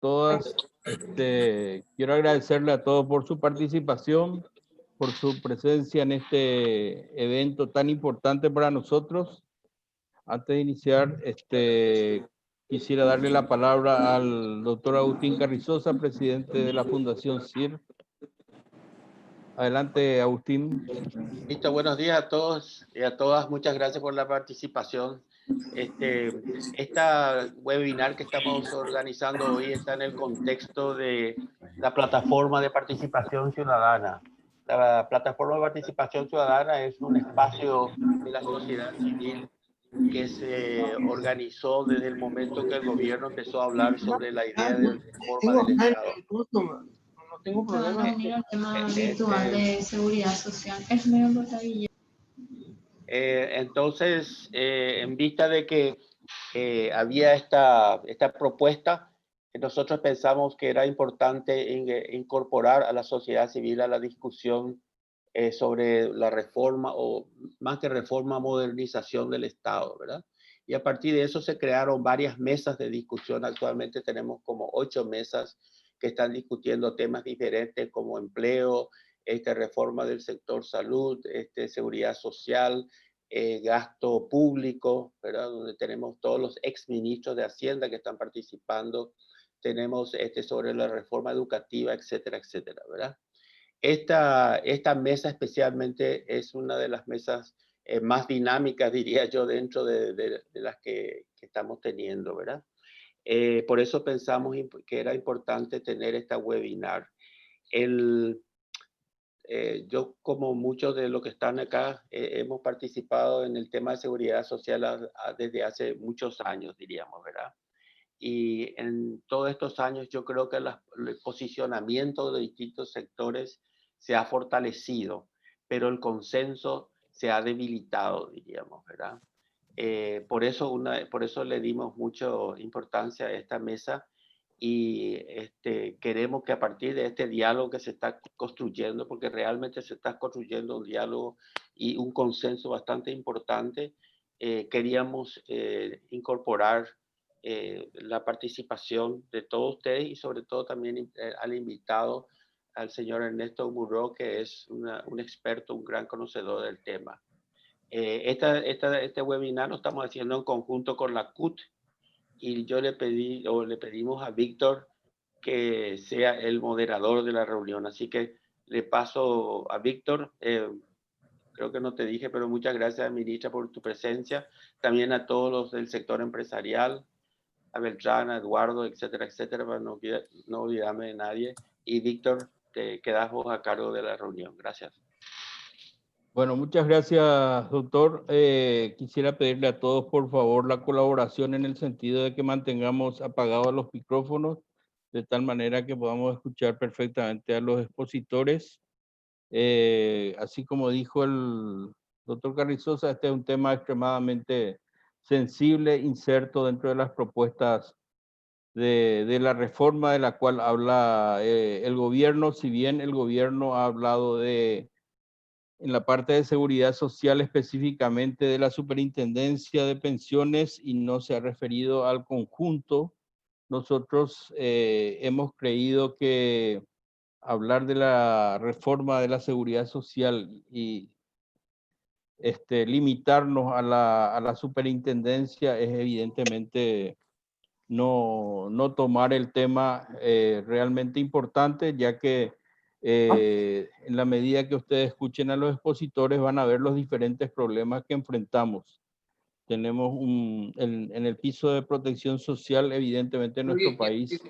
todas. Quiero agradecerle a todos por su participación, por su presencia en este evento tan importante para nosotros. Antes de iniciar, quisiera darle la palabra al doctor Agustín Carrizosa, presidente de la Fundación CIR. Adelante, Agustín. Listo, buenos días a todos y a todas. Muchas gracias por la participación. Esta webinar que estamos organizando hoy está en el contexto de la plataforma de participación ciudadana. La plataforma de participación ciudadana es un espacio de la sociedad civil que se organizó desde el momento que el gobierno empezó a hablar sobre la idea de reforma del Estado. No tengo problema. El tema virtual de seguridad social es muy importante. Entonces, en vista de que había esta propuesta, nosotros pensamos que era importante incorporar a la sociedad civil a la discusión sobre la reforma, o más que reforma, modernización del Estado, ¿verdad? Y a partir de eso se crearon varias mesas de discusión. Actualmente tenemos como 8 mesas que están discutiendo temas diferentes como empleo, reforma del sector salud, seguridad social, gasto público, ¿verdad? Donde tenemos todos los exministros de Hacienda que están participando. Tenemos sobre la reforma educativa, etcétera, etcétera, ¿verdad? Esta mesa especialmente es una de las mesas más dinámicas, diría yo, dentro de las que estamos teniendo, ¿verdad? Por eso pensamos que era importante tener esta webinar. Yo, como muchos de los que están acá, hemos participado en el tema de seguridad social desde hace muchos años, diríamos, ¿verdad? Y en todos estos años yo creo que el posicionamiento de distintos sectores se ha fortalecido, pero el consenso se ha debilitado, diríamos, ¿verdad? Por eso le dimos mucha importancia a esta mesa y queremos que a partir de este diálogo que se está construyendo, porque realmente se está construyendo un diálogo y un consenso bastante importante, queríamos incorporar la participación de todos ustedes y sobre todo también al invitado, al señor Ernesto Muró, que es un experto, un gran conocedor del tema. Este webinar lo estamos haciendo en conjunto con la CUT y le pedimos a Víctor que sea el moderador de la reunión. Así que le paso a Víctor. Creo que no te dije, pero muchas gracias, ministra, por tu presencia. También a todos los del sector empresarial, a Beltrán, a Eduardo, etcétera, etcétera, para no olvidarme de nadie. Y Víctor, te quedas vos a cargo de la reunión. Gracias. Bueno, muchas gracias, doctor. Quisiera pedirle a todos, por favor, la colaboración en el sentido de que mantengamos apagados los micrófonos, de tal manera que podamos escuchar perfectamente a los expositores. Así como dijo el doctor Carrizosa, este es un tema extremadamente sensible, inserto dentro de las propuestas de la reforma de la cual habla el gobierno. Si bien el gobierno ha hablado en la parte de seguridad social específicamente de la superintendencia de pensiones y no se ha referido al conjunto, nosotros hemos creído que hablar de la reforma de la seguridad social y limitarnos a la superintendencia es evidentemente no tomar el tema realmente importante, ya que en la medida que ustedes escuchen a los expositores van a ver los diferentes problemas que enfrentamos. Tenemos en el piso de protección social, evidentemente en nuestro país.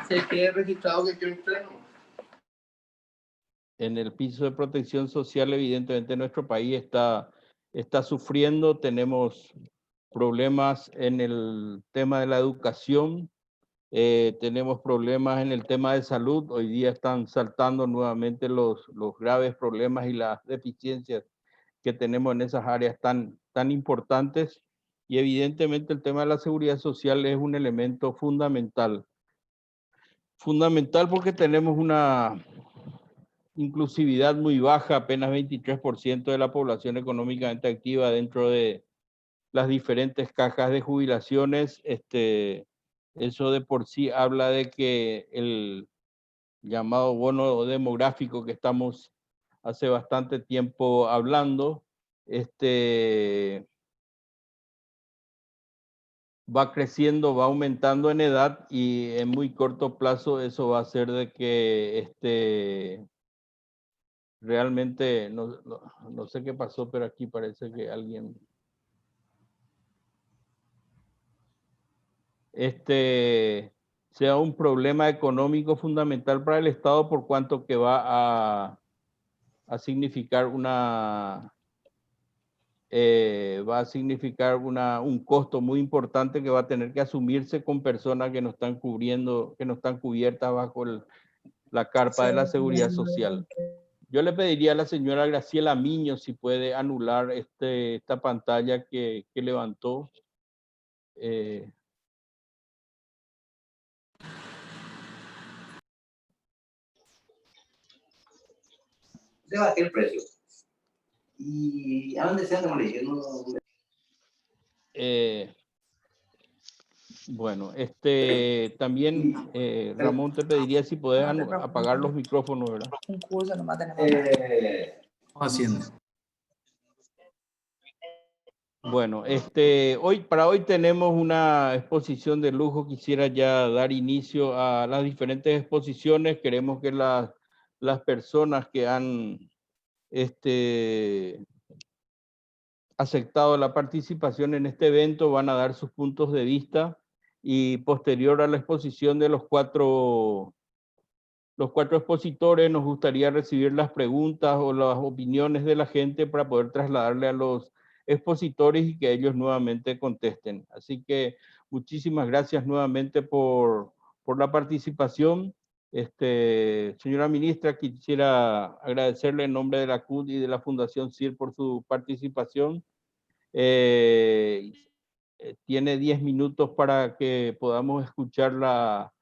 Se quede registrado que yo entreno. En el piso de protección social, evidentemente nuestro país está sufriendo. Tenemos problemas en el tema de la educación. Tenemos problemas en el tema de salud. Hoy día están saltando nuevamente los graves problemas y las deficiencias que tenemos en esas áreas tan importantes. Y evidentemente el tema de la seguridad social es un elemento fundamental. Fundamental porque tenemos una inclusividad muy baja, apenas 23% de la población económicamente activa dentro de las diferentes cajas de jubilaciones. Eso de por sí habla de que el llamado bono demográfico que estamos hace bastante tiempo hablando, va creciendo, va aumentando en edad y en muy corto plazo eso va a hacer de que realmente, no sé qué pasó, pero aquí parece que alguien... sea un problema económico fundamental para el Estado por cuanto que va a significar un costo muy importante que va a tener que asumirse con personas que no están cubriendo, que no están cubiertas bajo la carpa de la Seguridad Social. Yo le pediría a la señora Graciela Miño si puede anular esta pantalla que levantó. Se bajó el precio. ¿Y a dónde se anda molestando? Bueno, también, Ramón, te pediría si podés apagar los micrófonos, ¿verdad? Un curso nomás tenemos. Haciendo. Bueno, para hoy tenemos una exposición de lujo. Quisiera ya dar inicio a las diferentes exposiciones. Queremos que las personas que han aceptado la participación en este evento van a dar sus puntos de vista, y posterior a la exposición de los cuatro expositores nos gustaría recibir las preguntas o las opiniones de la gente para poder trasladarle a los expositores y que ellos nuevamente contesten. Así que muchísimas gracias nuevamente por la participación. Señora ministra, quisiera agradecerle en nombre de la CUT y de la Fundación CIR por su participación. Tiene 10 minutos para que podamos escuchar la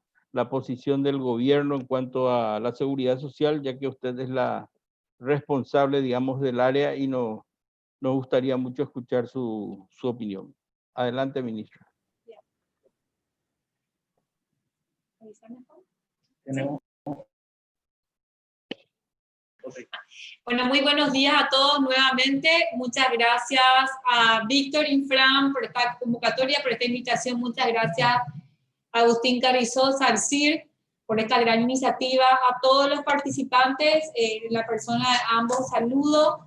posición del gobierno en cuanto a la seguridad social, ya que usted es la responsable, digamos, del área, y nos gustaría mucho escuchar su opinión. Adelante, ministra. Tenemos. Bueno, muy buenos días a todos nuevamente. Muchas gracias a Víctor Infram por esta convocatoria, por esta invitación. Muchas gracias a Agustín Carrizosa, al CIR, por esta gran iniciativa. A todos los participantes, la persona de ambos, saludo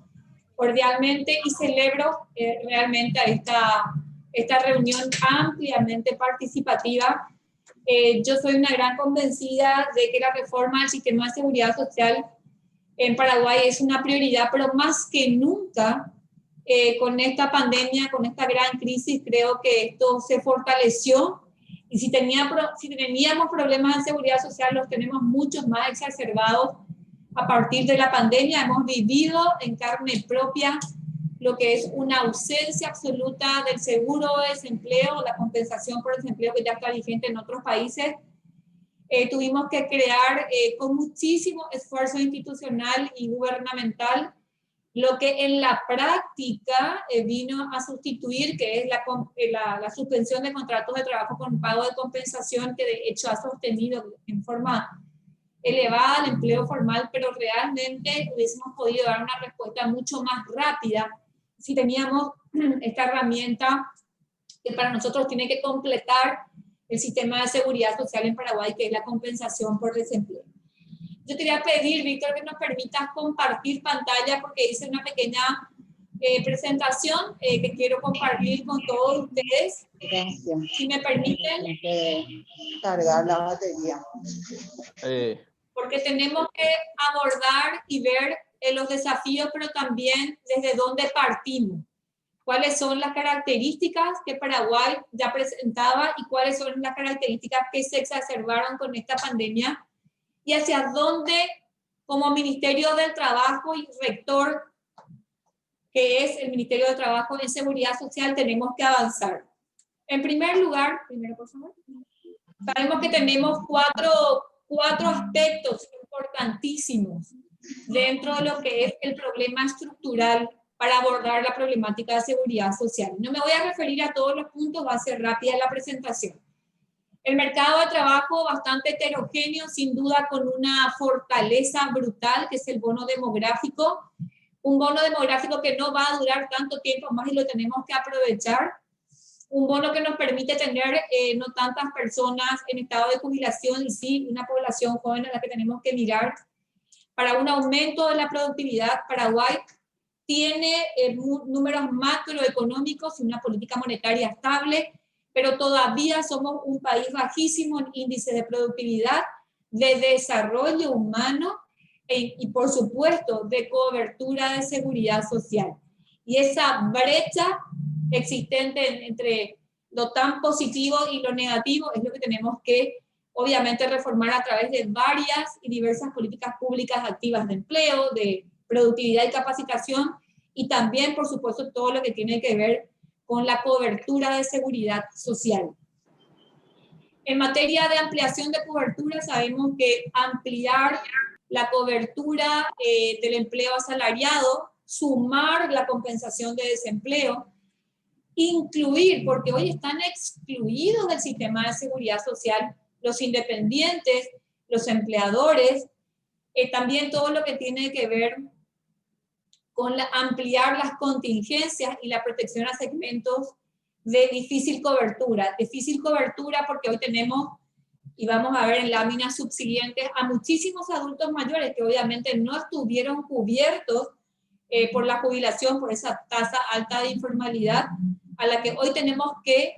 cordialmente y celebro realmente esta reunión ampliamente participativa. Yo soy una gran convencida de que la reforma del sistema de seguridad social en Paraguay es una prioridad, pero más que nunca, con esta pandemia, con esta gran crisis, creo que esto se fortaleció, y si teníamos problemas de seguridad social, los tenemos muchos más exacerbados a partir de la pandemia. Hemos vivido en carne propia lo que es una ausencia absoluta del seguro de desempleo, la compensación por desempleo que ya está vigente en otros países. Tuvimos que crear con muchísimo esfuerzo institucional y gubernamental lo que en la práctica vino a sustituir, que es la suspensión de contratos de trabajo con pago de compensación, que de hecho ha sostenido en forma elevada el empleo formal, pero realmente hubiésemos podido dar una respuesta mucho más rápida si teníamos esta herramienta que para nosotros tiene que completar el sistema de seguridad social en Paraguay, que es la compensación por desempleo. Yo quería pedir, Víctor, que nos permitas compartir pantalla, porque hice una pequeña presentación que quiero compartir con todos ustedes. Gracias. Si me permiten. Cargar la batería. Porque tenemos que abordar y ver los desafíos, pero también desde dónde partimos. Cuáles son las características que Paraguay ya presentaba y cuáles son las características que se exacerbaron con esta pandemia, y hacia dónde, como Ministerio del Trabajo y rector, que es el Ministerio de Trabajo en Seguridad Social, tenemos que avanzar. En primer lugar, por favor, sabemos que tenemos cuatro aspectos importantísimos dentro de lo que es el problema estructural para abordar la problemática de seguridad social. No me voy a referir a todos los puntos, va a ser rápida la presentación. El mercado de trabajo bastante heterogéneo, sin duda con una fortaleza brutal, que es el bono demográfico. Un bono demográfico que no va a durar tanto tiempo más y lo tenemos que aprovechar. Un bono que nos permite tener no tantas personas en estado de jubilación y sí una población joven a la que tenemos que mirar. Para un aumento de la productividad, Paraguay tiene números macroeconómicos y una política monetaria estable, pero todavía somos un país bajísimo en índices de productividad, de desarrollo humano y por supuesto de cobertura de seguridad social. Y esa brecha existente entre lo tan positivo y lo negativo es lo que tenemos que obviamente reformar a través de varias y diversas políticas públicas activas de empleo, de productividad y capacitación, y también por supuesto todo lo que tiene que ver con la cobertura de seguridad social. En materia de ampliación de cobertura, sabemos que ampliar la cobertura del empleo asalariado, sumar la compensación de desempleo, incluir, porque hoy están excluidos del sistema de seguridad social los independientes, los empleadores, también todo lo que tiene que ver con ampliar las contingencias y la protección a segmentos de difícil cobertura. Difícil cobertura porque hoy tenemos, y vamos a ver en láminas subsiguientes, a muchísimos adultos mayores que obviamente no estuvieron cubiertos por la jubilación, por esa tasa alta de informalidad, a la que hoy tenemos que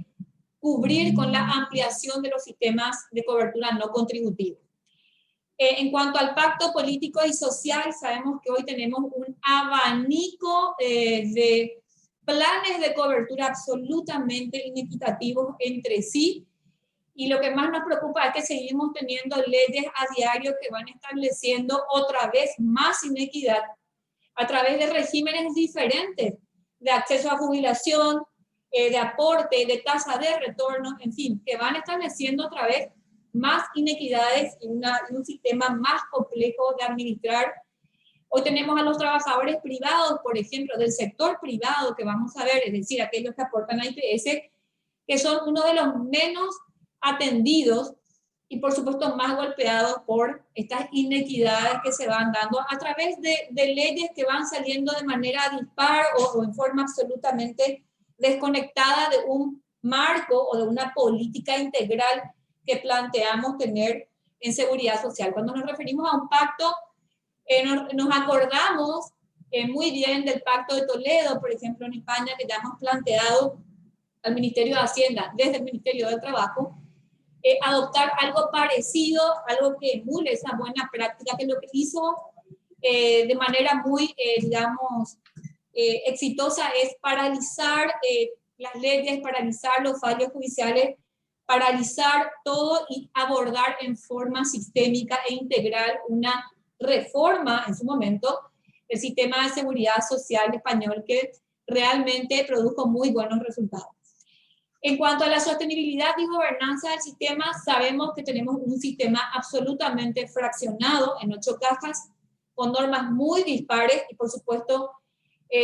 cubrir con la ampliación de los sistemas de cobertura no contributivos. En cuanto al pacto político y social, sabemos que hoy tenemos un abanico de planes de cobertura absolutamente inequitativos entre sí, y lo que más nos preocupa es que seguimos teniendo leyes a diario que van estableciendo otra vez más inequidad a través de regímenes diferentes de acceso a jubilación, de aporte, de tasa de retorno, en fin, que van estableciendo otra vez más inequidades y un sistema más complejo de administrar. Hoy tenemos a los trabajadores privados, por ejemplo, del sector privado, que vamos a ver, es decir, aquellos que aportan a IPS, que son uno de los menos atendidos y por supuesto más golpeados por estas inequidades que se van dando a través de leyes que van saliendo de manera dispar o en forma absolutamente desconectada de un marco o de una política integral que planteamos tener en seguridad social. Cuando nos referimos a un pacto, nos acordamos muy bien del Pacto de Toledo, por ejemplo, en España, que ya hemos planteado al Ministerio de Hacienda, desde el Ministerio del Trabajo, adoptar algo parecido, algo que emule esa buena práctica, que lo que hizo de manera muy, digamos, exitosa es paralizar las leyes, paralizar los fallos judiciales, paralizar todo y abordar en forma sistémica e integral una reforma en su momento del sistema de seguridad social español que realmente produjo muy buenos resultados. En cuanto a la sostenibilidad y gobernanza del sistema, sabemos que tenemos un sistema absolutamente fraccionado en 8 cajas, con normas muy dispares y por supuesto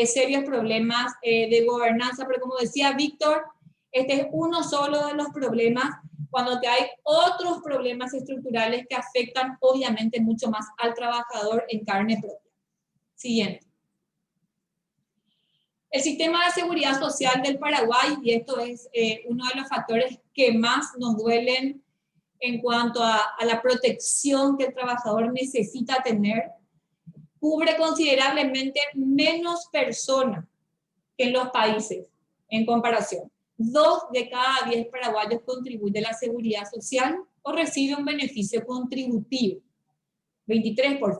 serios problemas de gobernanza, pero como decía Víctor, este es uno solo de los problemas, cuando hay otros problemas estructurales que afectan obviamente mucho más al trabajador en carne propia. Siguiente. El sistema de seguridad social del Paraguay, y esto es uno de los factores que más nos duelen en cuanto a la protección que el trabajador necesita tener, cubre considerablemente menos personas que en los países en comparación. 2 de cada 10 paraguayos contribuyen a la seguridad social o reciben un beneficio contributivo, 23%.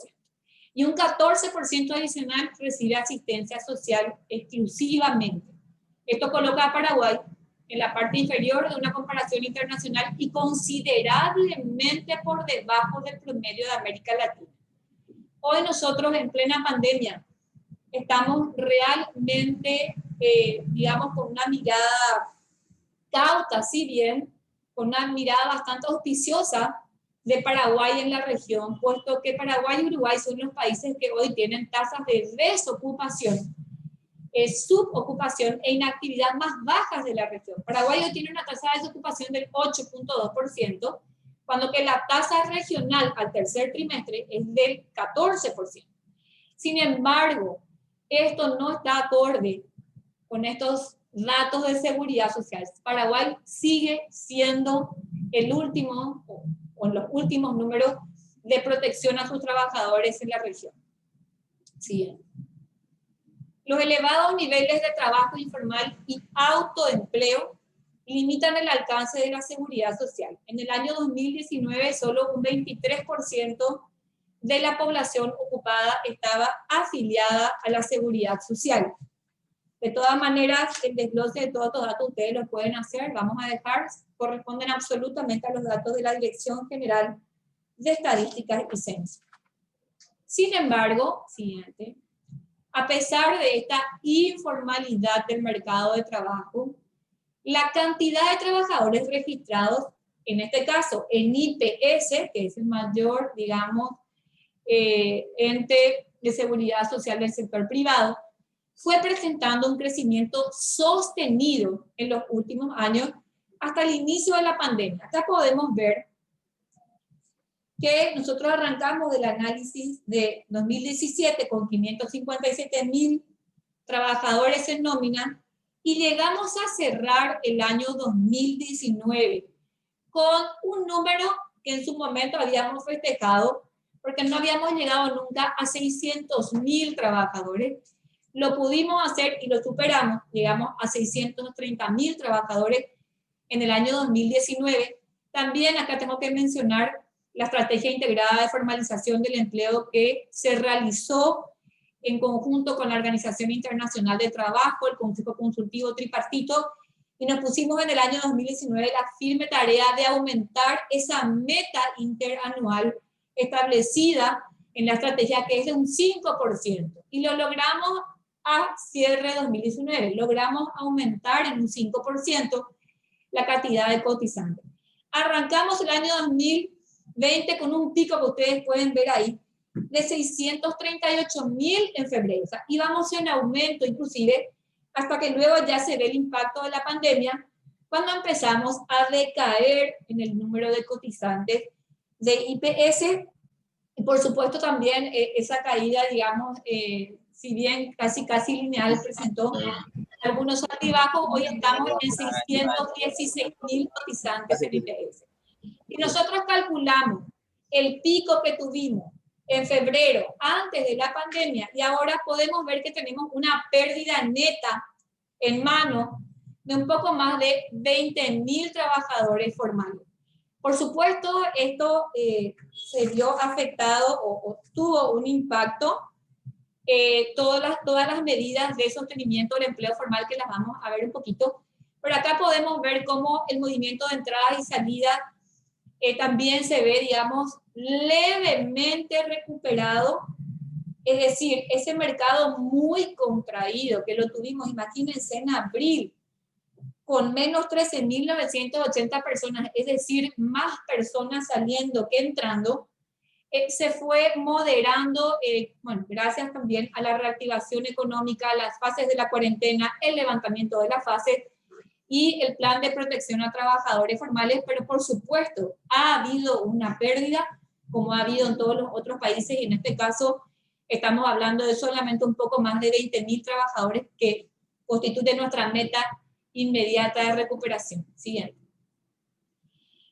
Y un 14% adicional recibe asistencia social exclusivamente. Esto coloca a Paraguay en la parte inferior de una comparación internacional y considerablemente por debajo del promedio de América Latina. Hoy nosotros en plena pandemia estamos realmente, digamos, con una mirada cauta, si bien, con una mirada bastante auspiciosa de Paraguay en la región, puesto que Paraguay y Uruguay son los países que hoy tienen tasas de desocupación subocupación e inactividad más bajas de la región. Paraguay hoy tiene una tasa de desocupación del 8.2%, cuando que la tasa regional al tercer trimestre es del 14%. Sin embargo, esto no está acorde con estos datos de seguridad social. Paraguay sigue siendo el último, o en los últimos números de protección a sus trabajadores en la región. Siguiente. Los elevados niveles de trabajo informal y autoempleo limitan el alcance de la seguridad social. En el año 2019, solo un 23% de la población ocupada estaba afiliada a la seguridad social. De todas maneras, el desglose de todos estos datos ustedes lo pueden hacer, vamos a dejar, corresponden absolutamente a los datos de la Dirección General de Estadísticas y Censo. Sin embargo, siguiente, a pesar de esta informalidad del mercado de trabajo, la cantidad de trabajadores registrados, en este caso en IPS, que es el mayor, digamos, ente de seguridad social del sector privado, fue presentando un crecimiento sostenido en los últimos años hasta el inicio de la pandemia. Acá podemos ver que nosotros arrancamos del análisis de 2017 con 557.000 trabajadores en nómina y llegamos a cerrar el año 2019 con un número que en su momento habíamos festejado porque no habíamos llegado nunca a 600.000 trabajadores. Lo pudimos hacer y lo superamos, llegamos a 630.000 trabajadores en el año 2019. También acá tengo que mencionar la estrategia integrada de formalización del empleo que se realizó en conjunto con la Organización Internacional de Trabajo, el Consejo Consultivo Tripartito, y nos pusimos en el año 2019 la firme tarea de aumentar esa meta interanual establecida en la estrategia, que es de un 5%, y lo logramos a cierre de 2019, logramos aumentar en un 5% la cantidad de cotizantes. Arrancamos el año 2020 con un pico que ustedes pueden ver ahí, de 638.000 en febrero, o sea, íbamos en aumento inclusive, hasta que luego ya se ve el impacto de la pandemia, cuando empezamos a decaer en el número de cotizantes de IPS, y por supuesto también esa caída, digamos, si bien casi lineal presentó algunos altibajos, hoy estamos en 616.000 cotizantes en IPS. Y nosotros calculamos el pico que tuvimos en febrero, antes de la pandemia, y ahora podemos ver que tenemos una pérdida neta en mano de un poco más de 20.000 trabajadores formales. Por supuesto, esto se vio afectado o tuvo un impacto, todas las medidas de sostenimiento del empleo formal, que las vamos a ver un poquito, pero acá podemos ver cómo el movimiento de entrada y salida también se ve, digamos, levemente recuperado, es decir, ese mercado muy contraído que lo tuvimos, imagínense, en abril, con menos 13.980 personas, es decir, más personas saliendo que entrando, se fue moderando, bueno, gracias también a la reactivación económica, las fases de la cuarentena, el levantamiento de las fases y el plan de protección a trabajadores formales, pero por supuesto ha habido una pérdida, como ha habido en todos los otros países, y en este caso estamos hablando de solamente un poco más de 20.000 trabajadores que constituyen nuestra meta inmediata de recuperación. Siguiente.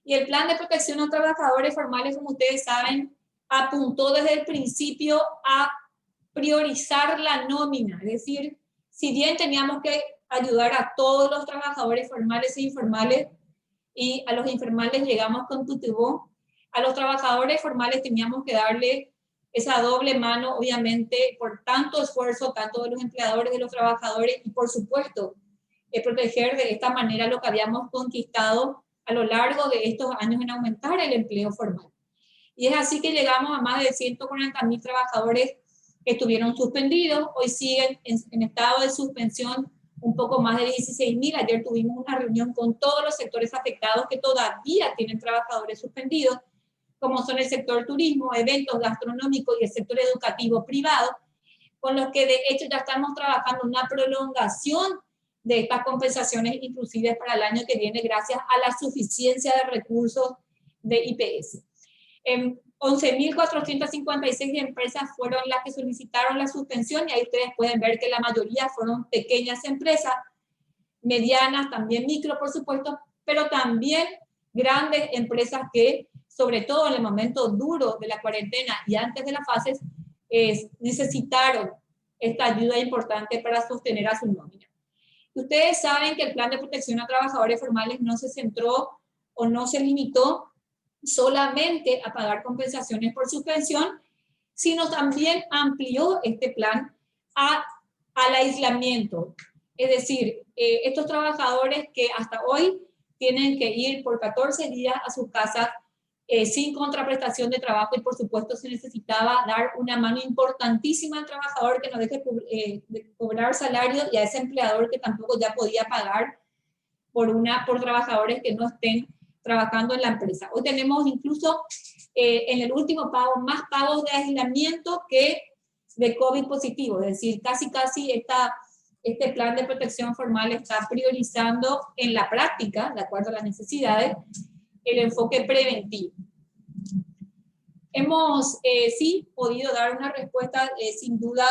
Y el plan de protección a trabajadores formales, como ustedes saben, apuntó desde el principio a priorizar la nómina, es decir, si bien teníamos que ayudar a todos los trabajadores formales e informales, y a los informales llegamos con Tutubó, a los trabajadores formales teníamos que darle esa doble mano, obviamente, por tanto esfuerzo, tanto de los empleadores, de los trabajadores, y por supuesto, proteger de esta manera lo que habíamos conquistado a lo largo de estos años en aumentar el empleo formal. Y es así que llegamos a más de 140.000 trabajadores que estuvieron suspendidos, hoy siguen en estado de suspensión un poco más de 16.000. Ayer tuvimos una reunión con todos los sectores afectados que todavía tienen trabajadores suspendidos, como son el sector turismo, eventos gastronómicos y el sector educativo privado, con los que de hecho ya estamos trabajando una prolongación de estas compensaciones inclusive para el año que viene gracias a la suficiencia de recursos de IPS. 11.456 empresas fueron las que solicitaron la suspensión y ahí ustedes pueden ver que la mayoría fueron pequeñas empresas, medianas, también micro, por supuesto, pero también grandes empresas que, sobre todo en el momento duro de la cuarentena y antes de las fases, necesitaron esta ayuda importante para sostener a su nómina. Ustedes saben que el plan de protección a trabajadores formales no se centró o no se limitó solamente a pagar compensaciones por suspensión, sino también amplió este plan al aislamiento. Es decir, estos trabajadores que hasta hoy tienen que ir por 14 días a sus casas sin contraprestación de trabajo y por supuesto se necesitaba dar una mano importantísima al trabajador que no deje de cobrar salario y a ese empleador que tampoco ya podía pagar por trabajadores que no estén trabajando en la empresa. Hoy tenemos incluso en el último pago más pagos de aislamiento que de COVID positivo, es decir, casi este plan de protección formal está priorizando en la práctica, de acuerdo a las necesidades, el enfoque preventivo. Hemos sí podido dar una respuesta sin duda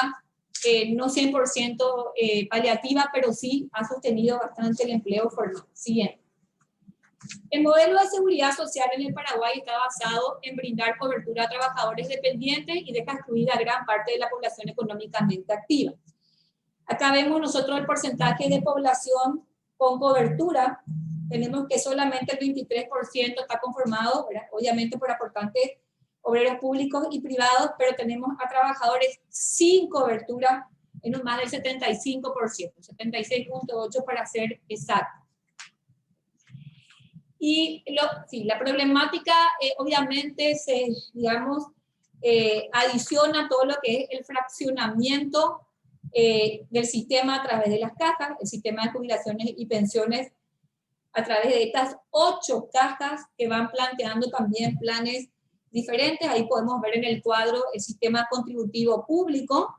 no 100% paliativa, pero sí ha sostenido bastante el empleo formal. Siguiente. El modelo de seguridad social en el Paraguay está basado en brindar cobertura a trabajadores dependientes y deja excluida a gran parte de la población económicamente activa. Acá vemos nosotros el porcentaje de población con cobertura. Tenemos que solamente el 23% está conformado, ¿verdad?, obviamente por aportantes obreros públicos y privados, pero tenemos a trabajadores sin cobertura en un más del 75%, 76.8% para ser exacto. Y la problemática obviamente adiciona todo lo que es el fraccionamiento del sistema a través de las cajas, el sistema de jubilaciones y pensiones a través de estas 8 cajas que van planteando también planes diferentes. Ahí podemos ver en el cuadro el sistema contributivo público,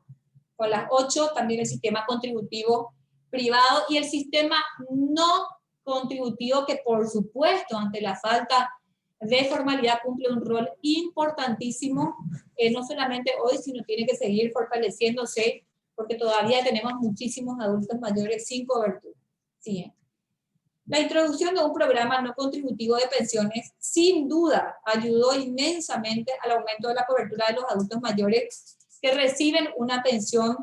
con las 8, también el sistema contributivo privado y el sistema no contributivo que por supuesto ante la falta de formalidad cumple un rol importantísimo, no solamente hoy, sino tiene que seguir fortaleciéndose porque todavía tenemos muchísimos adultos mayores sin cobertura. Sí. La introducción de un programa no contributivo de pensiones sin duda ayudó inmensamente al aumento de la cobertura de los adultos mayores que reciben una pensión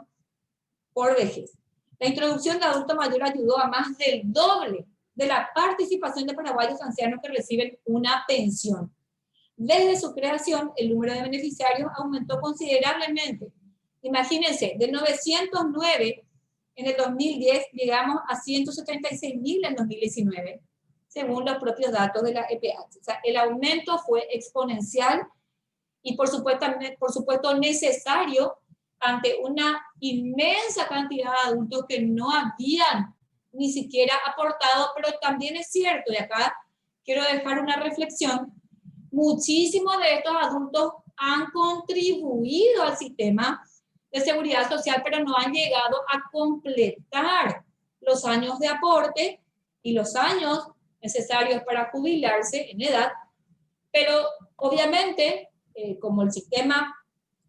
por vejez. La introducción de adulto mayor ayudó a más del doble de la participación de paraguayos ancianos que reciben una pensión. Desde su creación, el número de beneficiarios aumentó considerablemente. Imagínense, de 909 en el 2010 llegamos a 176.000 en 2019, según los propios datos de la EPH. O sea, el aumento fue exponencial y por supuesto necesario ante una inmensa cantidad de adultos que no habían ni siquiera aportado, pero también es cierto, y acá quiero dejar una reflexión, muchísimos de estos adultos han contribuido al sistema de seguridad social, pero no han llegado a completar los años de aporte y los años necesarios para jubilarse en edad, pero obviamente, como el sistema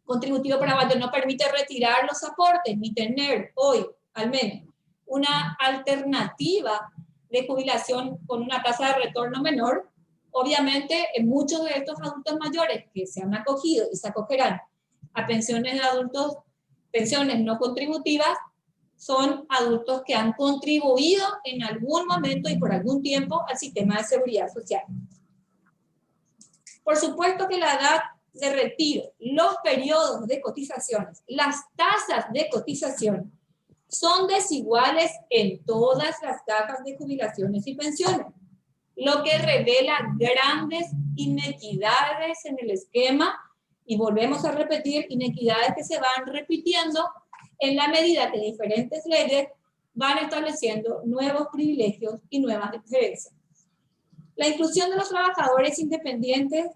contributivo paraguayo no permite retirar los aportes, ni tener hoy, al menos, una alternativa de jubilación con una tasa de retorno menor, obviamente muchos de estos adultos mayores que se han acogido y se acogerán a pensiones de adultos, pensiones no contributivas, son adultos que han contribuido en algún momento y por algún tiempo al sistema de seguridad social. Por supuesto que la edad de retiro, los periodos de cotizaciones, las tasas de cotización son desiguales en todas las cajas de jubilaciones y pensiones, lo que revela grandes inequidades en el esquema y volvemos a repetir, inequidades que se van repitiendo en la medida que diferentes leyes van estableciendo nuevos privilegios y nuevas diferencias. La inclusión de los trabajadores independientes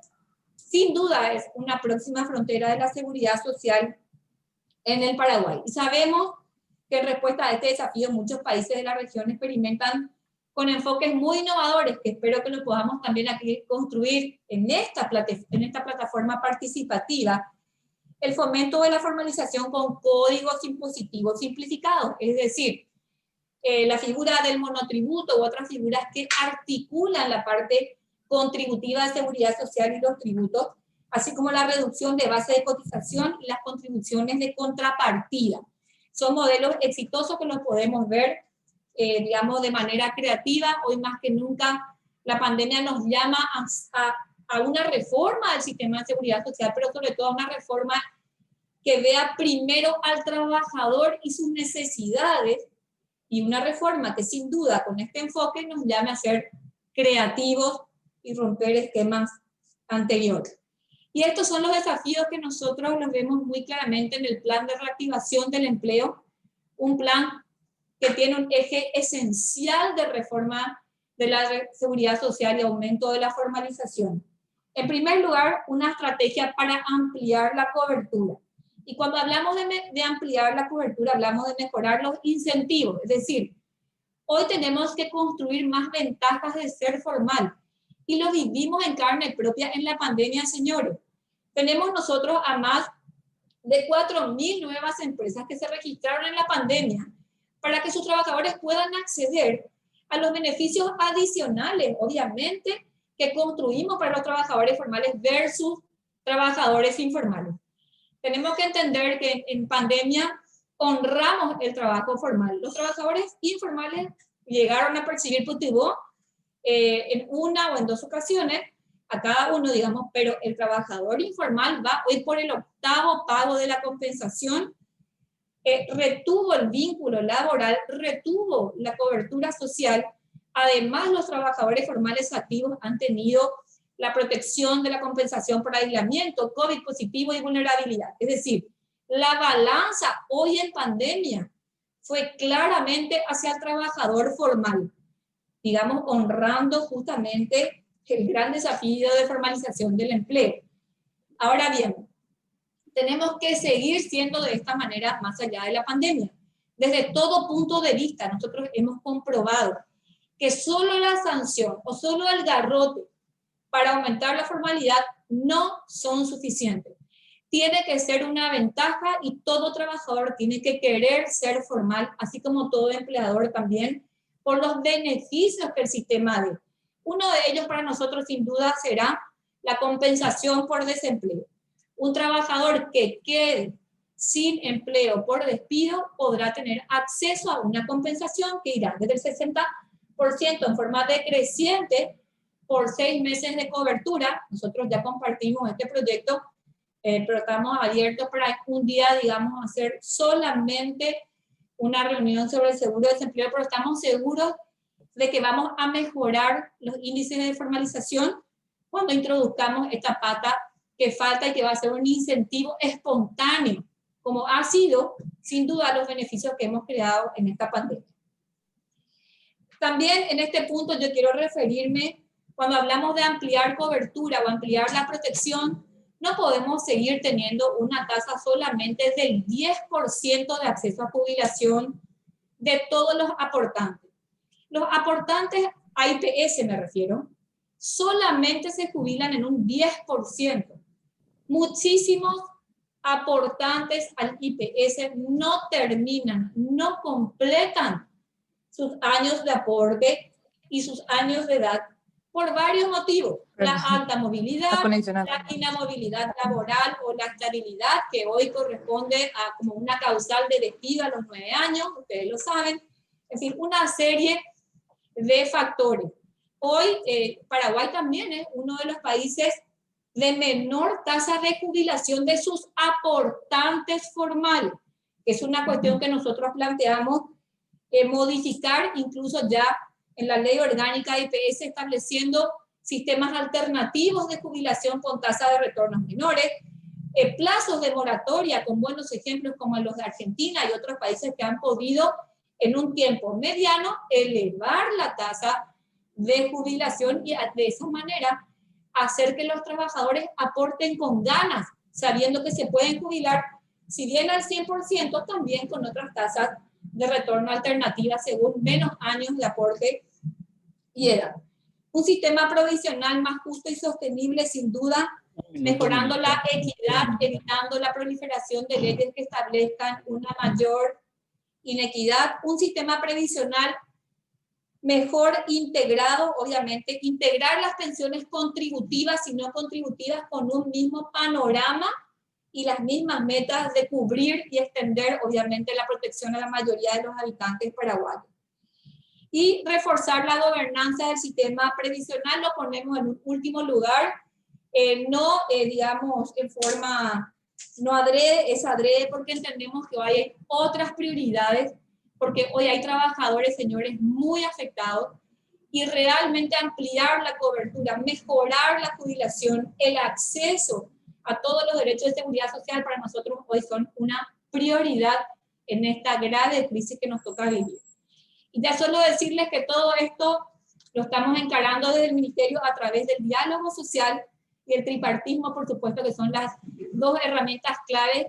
sin duda es una próxima frontera de la seguridad social en el Paraguay. Y sabemos que en respuesta a este desafío muchos países de la región experimentan con enfoques muy innovadores, que espero que lo podamos también aquí construir en esta plataforma participativa, el fomento de la formalización con códigos impositivos simplificados, es decir, la figura del monotributo u otras figuras que articulan la parte contributiva de seguridad social y los tributos, así como la reducción de base de cotización y las contribuciones de contrapartida. Son modelos exitosos que los podemos ver, digamos, de manera creativa. Hoy más que nunca la pandemia nos llama a una reforma del sistema de seguridad social, pero sobre todo a una reforma que vea primero al trabajador y sus necesidades, y una reforma que sin duda con este enfoque nos llame a ser creativos y romper esquemas anteriores. Y estos son los desafíos que nosotros los vemos muy claramente en el plan de reactivación del empleo, un plan que tiene un eje esencial de reforma de la seguridad social y aumento de la formalización. En primer lugar, una estrategia para ampliar la cobertura. Y cuando hablamos de ampliar la cobertura, hablamos de mejorar los incentivos. Es decir, hoy tenemos que construir más ventajas de ser formal. Y lo vivimos en carne propia en la pandemia, señores. Tenemos nosotros a más de 4.000 nuevas empresas que se registraron en la pandemia para que sus trabajadores puedan acceder a los beneficios adicionales, obviamente, que construimos para los trabajadores formales versus trabajadores informales. Tenemos que entender que en pandemia honramos el trabajo formal. Los trabajadores informales llegaron a percibir Putibó en una o en dos ocasiones, a cada uno, digamos, pero el trabajador informal va hoy por el 8º pago de la compensación, retuvo el vínculo laboral, retuvo la cobertura social. Además, los trabajadores formales activos han tenido la protección de la compensación por aislamiento, COVID positivo y vulnerabilidad. Es decir, la balanza hoy en pandemia fue claramente hacia el trabajador formal, digamos, honrando justamente el gran desafío de formalización del empleo. Ahora bien, tenemos que seguir siendo de esta manera más allá de la pandemia. Desde todo punto de vista, nosotros hemos comprobado que solo la sanción o solo el garrote para aumentar la formalidad no son suficientes. Tiene que ser una ventaja y todo trabajador tiene que querer ser formal, así como todo empleador también, por los beneficios que el sistema da. Uno de ellos para nosotros sin duda será la compensación por desempleo. Un trabajador que quede sin empleo por despido podrá tener acceso a una compensación que irá desde el 60% en forma decreciente por 6 meses de cobertura. Nosotros ya compartimos este proyecto, pero estamos abiertos para un día, digamos, hacer solamente una reunión sobre el seguro de desempleo, pero estamos seguros de que vamos a mejorar los índices de formalización cuando introduzcamos esta pata que falta y que va a ser un incentivo espontáneo, como ha sido, sin duda, los beneficios que hemos creado en esta pandemia. También en este punto yo quiero referirme, cuando hablamos de ampliar cobertura o ampliar la protección, no podemos seguir teniendo una tasa solamente del 10% de acceso a jubilación de todos los aportantes. Los aportantes a IPS, me refiero, solamente se jubilan en un 10%. Muchísimos aportantes al IPS no terminan, no completan sus años de aporte y sus años de edad por varios motivos. La alta movilidad, la inamovilidad laboral o la estabilidad, que hoy corresponde a como una causal de despido a los 9 años, ustedes lo saben. En fin, una serie de factores. Hoy Paraguay también es uno de los países de menor tasa de jubilación de sus aportantes formales. Es una cuestión que nosotros planteamos modificar, incluso ya en la ley orgánica de IPS, estableciendo sistemas alternativos de jubilación con tasa de retornos menores, plazos de moratoria con buenos ejemplos como los de Argentina y otros países que han podido en un tiempo mediano elevar la tasa de jubilación y de esa manera hacer que los trabajadores aporten con ganas, sabiendo que se pueden jubilar si bien al 100%, también con otras tasas de retorno alternativas según menos años de aporte y edad. Un sistema provisional más justo y sostenible, sin duda, mejorando la equidad, evitando la proliferación de leyes que establezcan una mayor inequidad. Un sistema previsional mejor integrado, obviamente, integrar las pensiones contributivas y no contributivas con un mismo panorama y las mismas metas de cubrir y extender, obviamente, la protección a la mayoría de los habitantes paraguayos. Y reforzar la gobernanza del sistema previsional, lo ponemos en un último lugar, digamos, en forma, no adrede, es adrede porque entendemos que hoy hay otras prioridades, porque hoy hay trabajadores, señores, muy afectados, y realmente ampliar la cobertura, mejorar la jubilación, el acceso a todos los derechos de seguridad social para nosotros hoy son una prioridad en esta grave crisis que nos toca vivir. Y ya solo decirles que todo esto lo estamos encarando desde el Ministerio a través del diálogo social y el tripartismo, por supuesto, que son las dos herramientas claves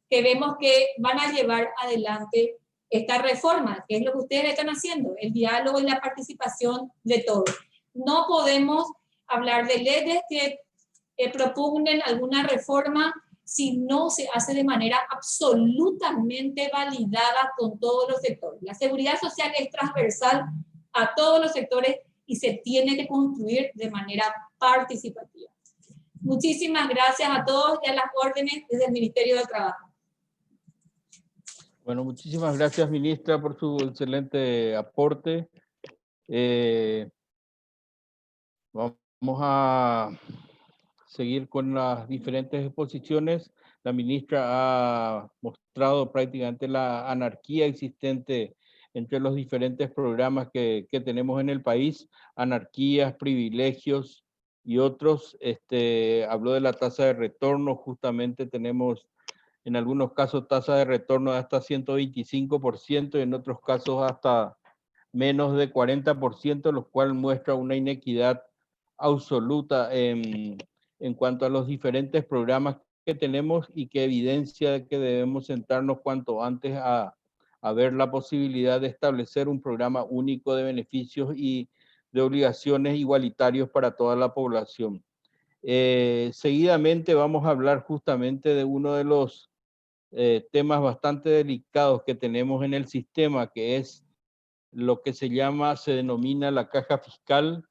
que vemos que van a llevar adelante esta reforma, que es lo que ustedes están haciendo, el diálogo y la participación de todos. No podemos hablar de leyes que propugnen alguna reforma si no se hace de manera absolutamente validada con todos los sectores. La seguridad social es transversal a todos los sectores y se tiene que construir de manera participativa. Muchísimas gracias a todos y a las órdenes desde el Ministerio de Trabajo. Bueno, muchísimas gracias, ministra, por su excelente aporte. Vamos a seguir con las diferentes exposiciones. La ministra ha mostrado prácticamente la anarquía existente entre los diferentes programas que tenemos en el país, anarquías, privilegios y otros. Habló de la tasa de retorno, justamente tenemos en algunos casos tasa de retorno de hasta 125% y en otros casos hasta menos de 40%, lo cual muestra una inequidad absoluta en cuanto a los diferentes programas que tenemos y que evidencia que debemos sentarnos cuanto antes a ver la posibilidad de establecer un programa único de beneficios y de obligaciones igualitarios para toda la población. Seguidamente vamos a hablar justamente de uno de los temas bastante delicados que tenemos en el sistema, que es lo que se denomina la caja fiscal.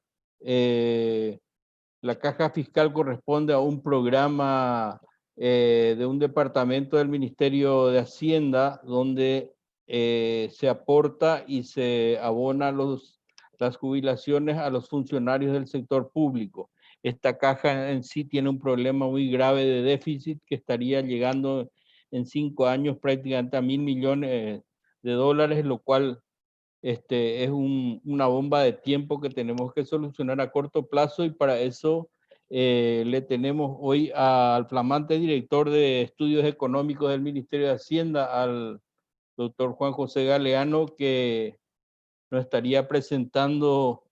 La caja fiscal corresponde a un programa de un departamento del Ministerio de Hacienda donde se aporta y se abona las jubilaciones a los funcionarios del sector público. Esta caja en sí tiene un problema muy grave de déficit que estaría llegando en 5 años prácticamente a $1.000 millones, lo cual es una bomba de tiempo que tenemos que solucionar a corto plazo, y para eso le tenemos hoy al flamante director de Estudios Económicos del Ministerio de Hacienda, al doctor Juan José Galeano, que nos estaría presentando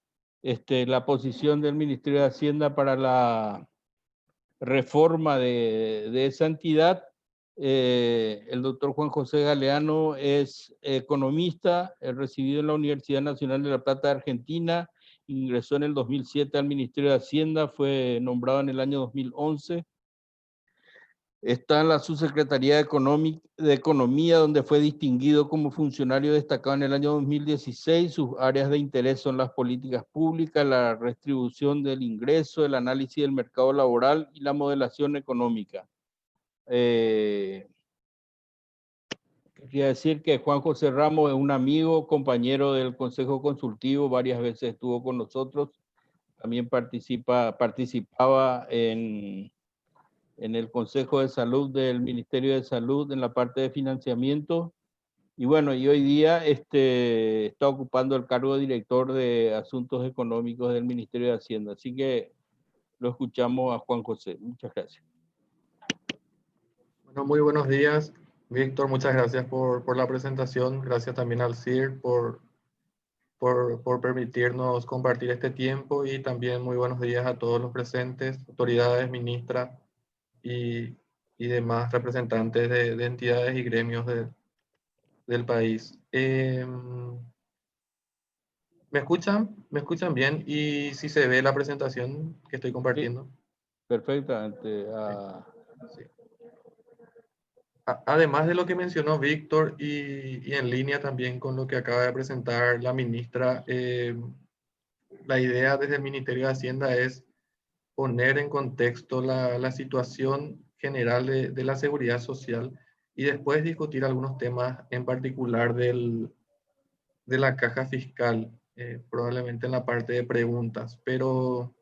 la posición del Ministerio de Hacienda para la reforma de esa entidad. El doctor Juan José Galeano es economista, recibido en la Universidad Nacional de La Plata de Argentina, ingresó en el 2007 al Ministerio de Hacienda, fue nombrado en el año 2011. Está en la Subsecretaría de Economía, donde fue distinguido como funcionario destacado en el año 2016. Sus áreas de interés son las políticas públicas, la redistribución del ingreso, el análisis del mercado laboral y la modelación económica. Quería decir que Juan José Ramos es un amigo, compañero del Consejo Consultivo, varias veces estuvo con nosotros, también participaba en el Consejo de Salud del Ministerio de Salud en la parte de financiamiento, y bueno, y hoy día está ocupando el cargo de director de Asuntos Económicos del Ministerio de Hacienda. Así que lo escuchamos a Juan José. Muchas gracias. Bueno, muy buenos días, Víctor. Muchas gracias por la presentación. Gracias también al CIR por permitirnos compartir este tiempo, y también muy buenos días a todos los presentes, autoridades, ministra y demás representantes de entidades y gremios del país. ¿Me escuchan? ¿Me escuchan bien? Y si se ve la presentación que estoy compartiendo. Perfectamente. Sí. Además de lo que mencionó Víctor y en línea también con lo que acaba de presentar la ministra, la idea desde el Ministerio de Hacienda es poner en contexto la situación general de la seguridad social y después discutir algunos temas en particular de la caja fiscal, probablemente en la parte de preguntas, pero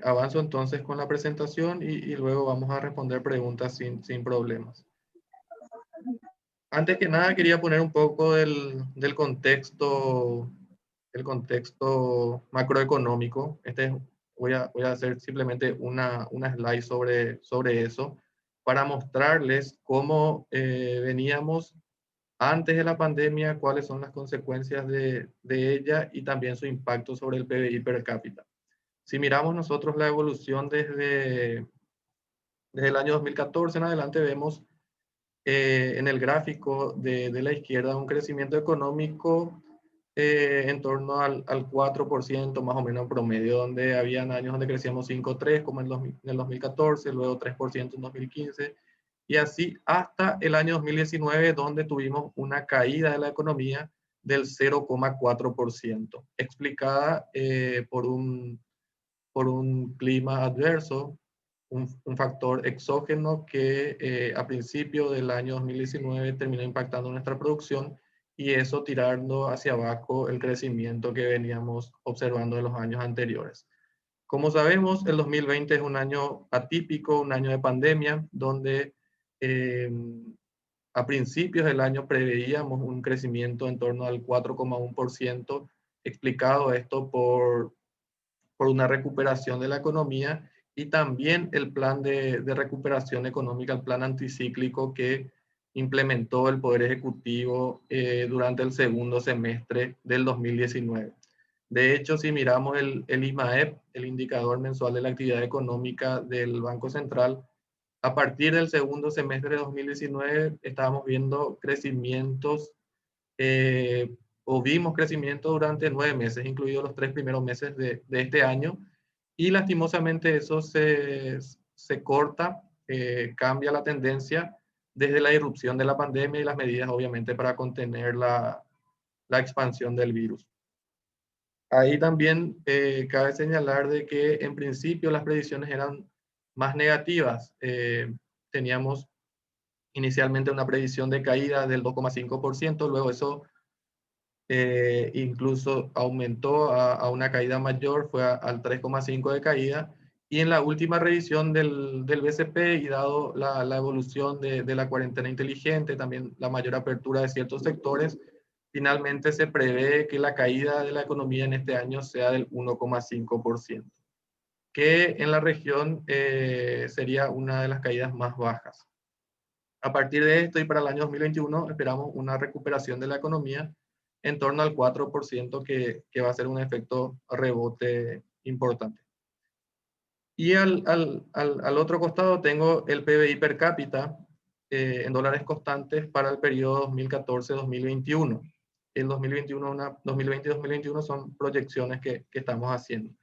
avanzo entonces con la presentación y luego vamos a responder preguntas sin problemas. Antes que nada quería poner un poco del contexto, el contexto macroeconómico. Voy a hacer simplemente una slide sobre eso para mostrarles cómo veníamos antes de la pandemia, cuáles son las consecuencias de ella y también su impacto sobre el PBI per cápita. Si miramos nosotros la evolución desde el año 2014 en adelante, vemos en el gráfico de la izquierda un crecimiento económico en torno al 4% más o menos en promedio, donde habían años donde crecíamos 5,3% como en el 2014, luego 3% en 2015, y así hasta el año 2019, donde tuvimos una caída de la economía del 0,4%, explicada por un clima adverso, un factor exógeno que a principios del año 2019 terminó impactando nuestra producción y eso tirando hacia abajo el crecimiento que veníamos observando en los años anteriores. Como sabemos, el 2020 es un año atípico, un año de pandemia, donde a principios del año preveíamos un crecimiento en torno al 4,1%, explicado esto por una recuperación de la economía y también el plan de recuperación económica, el plan anticíclico que implementó el Poder Ejecutivo durante el segundo semestre del 2019. De hecho, si miramos el IMAEP, el indicador mensual de la actividad económica del Banco Central, a partir del segundo semestre de 2019 estábamos viendo crecimientos o vimos crecimiento durante 9 meses, incluidos los 3 primeros meses de este año, y lastimosamente eso se corta, cambia la tendencia desde la irrupción de la pandemia y las medidas obviamente para contener la expansión del virus. Ahí también cabe señalar de que en principio las predicciones eran más negativas. Teníamos inicialmente una predicción de caída del 2,5%, luego eso incluso aumentó a una caída mayor, fue al 3,5% de caída, y en la última revisión del BCP y dado la evolución de la cuarentena inteligente, también la mayor apertura de ciertos sectores, finalmente se prevé que la caída de la economía en este año sea del 1,5%, que en la región sería una de las caídas más bajas. A partir de esto y para el año 2021 esperamos una recuperación de la economía en torno al 4% que va a ser un efecto rebote importante. Y al otro costado tengo el PBI per cápita en dólares constantes para el periodo 2014-2021. El 2020 y 2021 son proyecciones que estamos haciendo.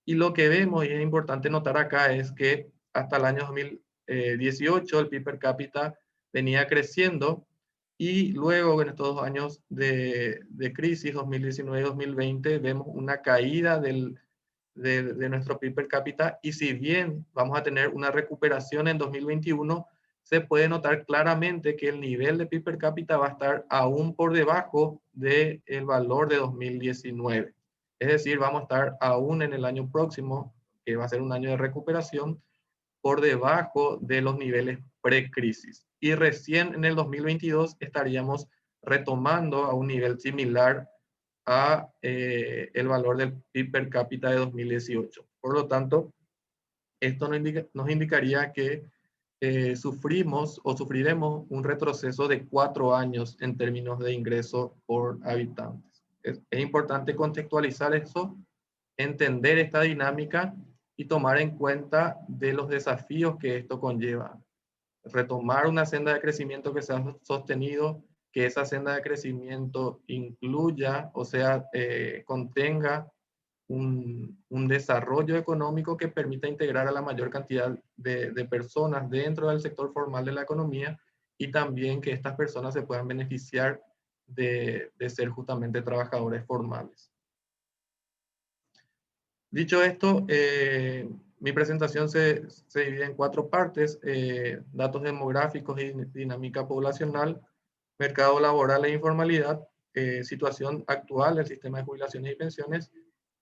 Y lo que vemos, y es importante notar acá, es que hasta el año 2018 el PIB per cápita venía creciendo y luego en estos 2 años de crisis, 2019 y 2020, vemos una caída de nuestro PIB per cápita y si bien vamos a tener una recuperación en 2021, se puede notar claramente que el nivel de PIB per cápita va a estar aún por debajo del valor de 2019. Es decir, vamos a estar aún en el año próximo, que va a ser un año de recuperación, por debajo de los niveles pre-crisis. Y recién en el 2022 estaríamos retomando a un nivel similar a el valor del PIB per cápita de 2018. Por lo tanto, esto nos indicaría que sufrimos o sufriremos un retroceso de 4 años en términos de ingreso por habitantes. Es importante contextualizar eso, entender esta dinámica y tomar en cuenta de los desafíos que esto conlleva. Retomar una senda de crecimiento que se ha sostenido, que esa senda de crecimiento incluya, o sea, contenga un desarrollo económico que permita integrar a la mayor cantidad de personas dentro del sector formal de la economía, y también que estas personas se puedan beneficiar de ser justamente trabajadores formales. Dicho esto, mi presentación se divide en 4 partes: datos demográficos y dinámica poblacional, mercado laboral e informalidad, situación actual del sistema de jubilaciones y pensiones,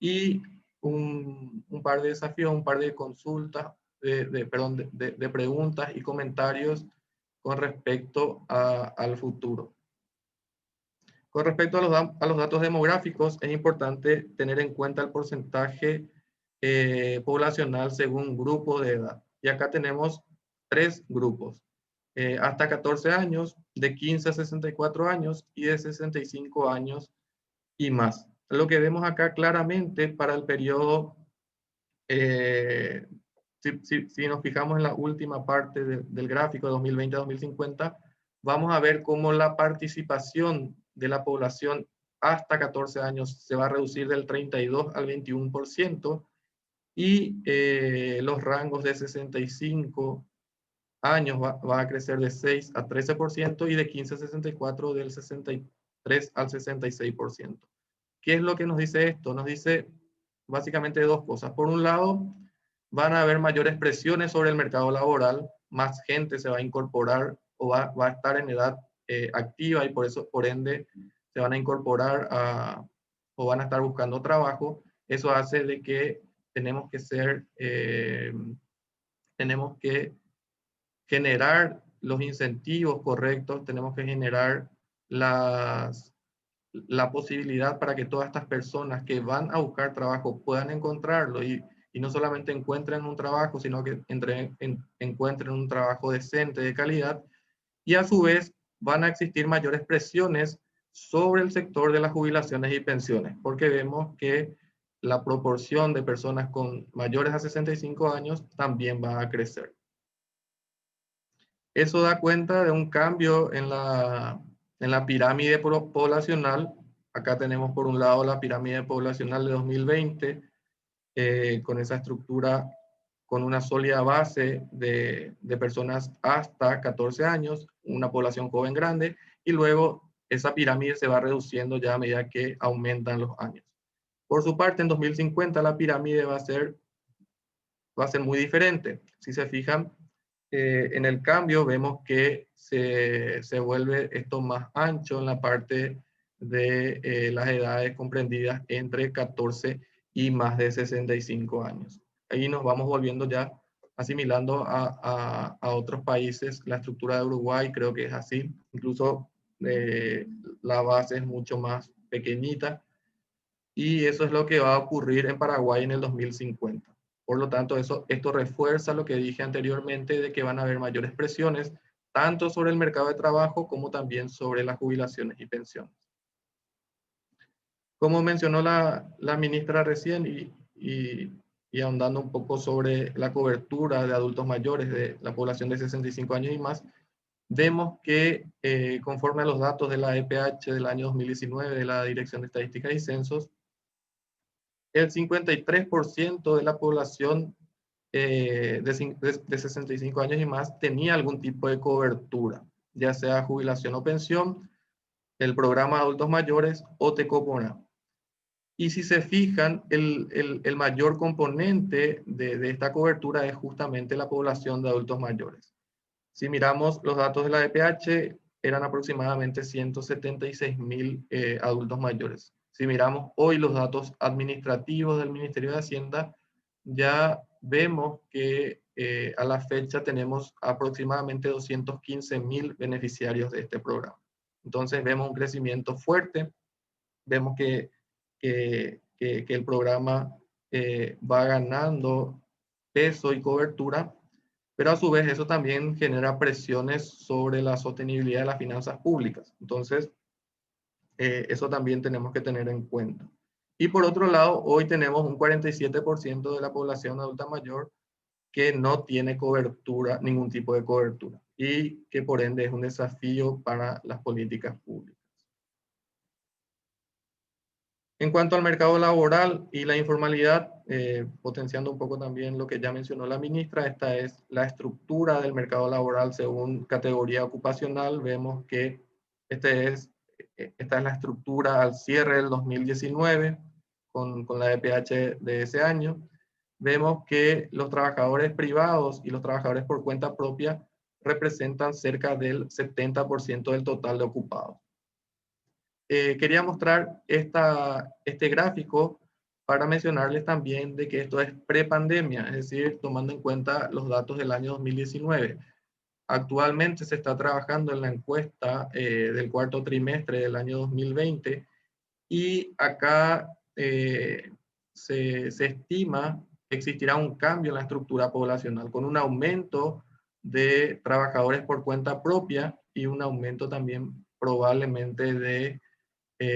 y un par de desafíos, un par de consultas, de preguntas y comentarios con respecto al futuro. Con respecto a los datos demográficos, es importante tener en cuenta el porcentaje poblacional según grupo de edad. Y acá tenemos 3 grupos: hasta 14 años, de 15 a 64 años y de 65 años y más. Lo que vemos acá claramente para el periodo, si nos fijamos en la última parte del gráfico, de 2020 a 2050, vamos a ver cómo la participación de la población hasta 14 años se va a reducir del 32 al 21%, y los rangos de 65 años va a crecer de 6 a 13%, y de 15 a 64 del 63 al 66%. ¿Qué es lo que nos dice esto? Nos dice básicamente 2 cosas. Por un lado, van a haber mayores presiones sobre el mercado laboral, más gente se va a incorporar o va a estar en edad activa, y por ende, se van a incorporar o van a estar buscando trabajo. Eso hace de que tenemos que generar los incentivos correctos, tenemos que generar la posibilidad para que todas estas personas que van a buscar trabajo puedan encontrarlo, y no solamente encuentren un trabajo, sino que encuentren un trabajo decente, de calidad. Y a su vez van a existir mayores presiones sobre el sector de las jubilaciones y pensiones, porque vemos que la proporción de personas con mayores a 65 años también va a crecer. Eso da cuenta de un cambio en la pirámide poblacional. Acá tenemos por un lado la pirámide poblacional de 2020, con esa estructura, con una sólida base de personas hasta 14 años, una población joven grande, y luego esa pirámide se va reduciendo ya a medida que aumentan los años. Por su parte, en 2050 la pirámide va a ser muy diferente. Si se fijan, en el cambio vemos que se vuelve esto más ancho en la parte de las edades comprendidas entre 14 y más de 65 años. Ahí nos vamos volviendo ya asimilando a otros países. La estructura de Uruguay creo que es así. Incluso la base es mucho más pequeñita. Y eso es lo que va a ocurrir en Paraguay en el 2050. Por lo tanto, esto refuerza lo que dije anteriormente, de que van a haber mayores presiones, tanto sobre el mercado de trabajo como también sobre las jubilaciones y pensiones. Como mencionó la ministra recién, y ahondando un poco sobre la cobertura de adultos mayores de la población de 65 años y más, vemos que conforme a los datos de la EPH del año 2019, de la Dirección de Estadística y Censos, el 53% de la población de 65 años y más tenía algún tipo de cobertura, ya sea jubilación o pensión, el programa de adultos mayores o Tecopona. Y si se fijan, el mayor componente de esta cobertura es justamente la población de adultos mayores. Si miramos los datos de la EPH, eran aproximadamente 176.000 adultos mayores. Si miramos hoy los datos administrativos del Ministerio de Hacienda, ya vemos que a la fecha tenemos aproximadamente 215.000 beneficiarios de este programa. Entonces vemos un crecimiento fuerte, vemos que el programa va ganando peso y cobertura, pero a su vez eso también genera presiones sobre la sostenibilidad de las finanzas públicas. Entonces, eso también tenemos que tener en cuenta. Y por otro lado, hoy tenemos un 47% de la población adulta mayor que no tiene cobertura, ningún tipo de cobertura, y que por ende es un desafío para las políticas públicas. En cuanto al mercado laboral y la informalidad, potenciando un poco también lo que ya mencionó la ministra, esta es la estructura del mercado laboral según categoría ocupacional. Vemos que esta es la estructura al cierre del 2019 con la EPH de ese año. Vemos que los trabajadores privados y los trabajadores por cuenta propia representan cerca del 70% del total de ocupados. Quería mostrar este gráfico para mencionarles también de que esto es prepandemia, es decir, tomando en cuenta los datos del año 2019. Actualmente se está trabajando en la encuesta del cuarto trimestre del año 2020 y acá se estima que existirá un cambio en la estructura poblacional con un aumento de trabajadores por cuenta propia y un aumento también probablemente de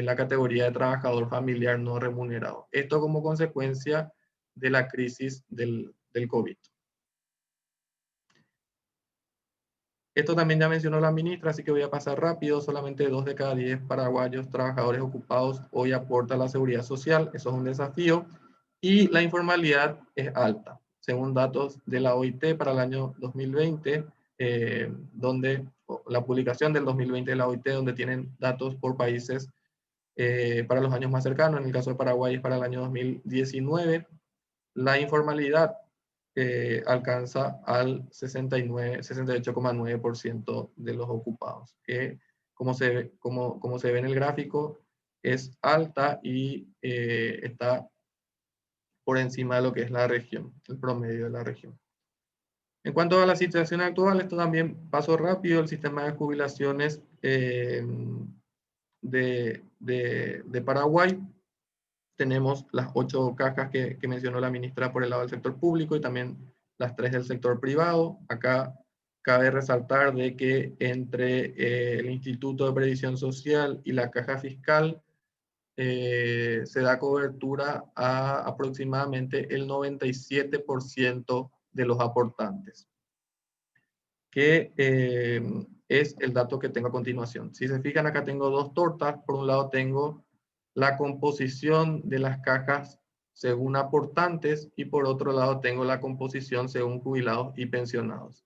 la categoría de trabajador familiar no remunerado. Esto como consecuencia de la crisis del COVID. Esto también ya mencionó la ministra, así que voy a pasar rápido. Solamente 2 de cada 10 paraguayos trabajadores ocupados hoy aportan a la seguridad social. Eso es un desafío. Y la informalidad es alta, según datos de la OIT para el año 2020, donde la publicación del 2020 de la OIT, donde tienen datos por países para los años más cercanos. En el caso de Paraguay es para el año 2019. La informalidad alcanza al 68,9% de los ocupados, que como se ve en el gráfico, es alta y está por encima de lo que es la región, el promedio de la región. En cuanto a la situación actual, esto también pasó rápido. El sistema de jubilaciones de Paraguay. Tenemos las 8 cajas que mencionó la ministra por el lado del sector público y también las 3 del sector privado. Acá cabe resaltar de que entre el Instituto de Previsión Social y la caja fiscal se da cobertura a aproximadamente el 97% de los aportantes, que es el dato que tengo a continuación. Si se fijan, acá tengo 2 tortas. Por un lado tengo la composición de las cajas según aportantes y por otro lado tengo la composición según jubilados y pensionados.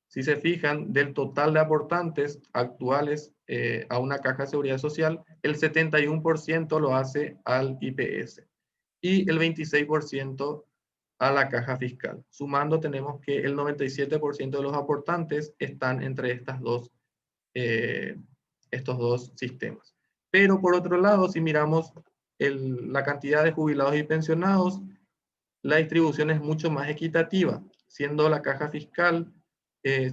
Si se fijan, del total de aportantes actuales a una caja de seguridad social, el 71% lo hace al IPS y el 26% a la caja fiscal. Sumando, tenemos que el 97% de los aportantes están entre estos dos sistemas. Pero por otro lado, si miramos la cantidad de jubilados y pensionados, la distribución es mucho más equitativa, siendo la caja fiscal,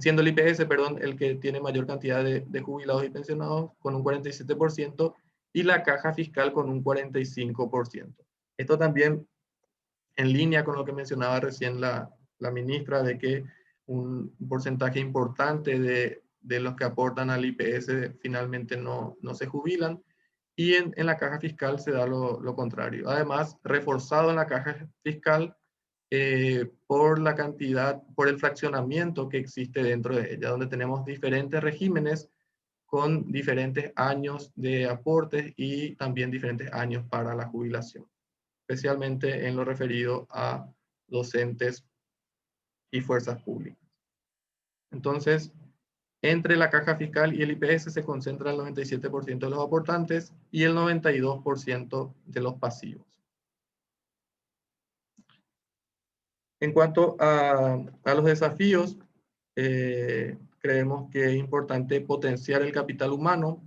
siendo el IPS, perdón, el que tiene mayor cantidad de jubilados y pensionados con un 47% y la caja fiscal con un 45%. Esto también en línea con lo que mencionaba recién la ministra, de que un porcentaje importante de los que aportan al IPS finalmente no se jubilan, y en la caja fiscal se da lo contrario. Además, reforzado en la caja fiscal por la cantidad, por el fraccionamiento que existe dentro de ella, donde tenemos diferentes regímenes con diferentes años de aportes y también diferentes años para la jubilación, especialmente en lo referido a docentes y fuerzas públicas. Entonces, entre la caja fiscal y el IPS se concentra el 97% de los aportantes y el 92% de los pasivos. En cuanto a los desafíos, creemos que es importante potenciar el capital humano,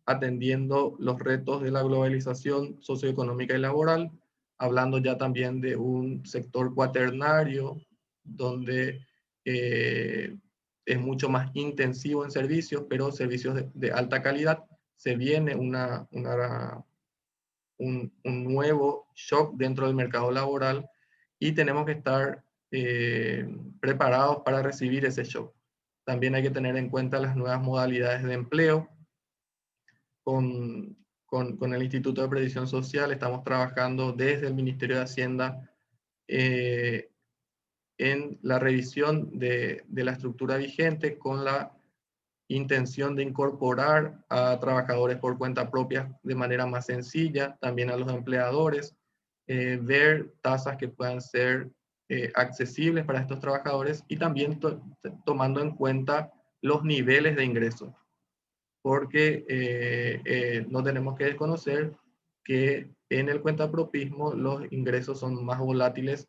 atendiendo los retos de la globalización socioeconómica y laboral, hablando ya también de un sector cuaternario, donde es mucho más intensivo en servicios, pero servicios de alta calidad. Se viene un nuevo shock dentro del mercado laboral y tenemos que estar preparados para recibir ese shock. También hay que tener en cuenta las nuevas modalidades de empleo con con el Instituto de Previsión Social estamos trabajando desde el Ministerio de Hacienda en la revisión de la estructura vigente con la intención de incorporar a trabajadores por cuenta propia de manera más sencilla, también a los empleadores, ver tasas que puedan ser accesibles para estos trabajadores y también tomando en cuenta los niveles de ingresos, porque no tenemos que desconocer que en el cuentapropismo los ingresos son más volátiles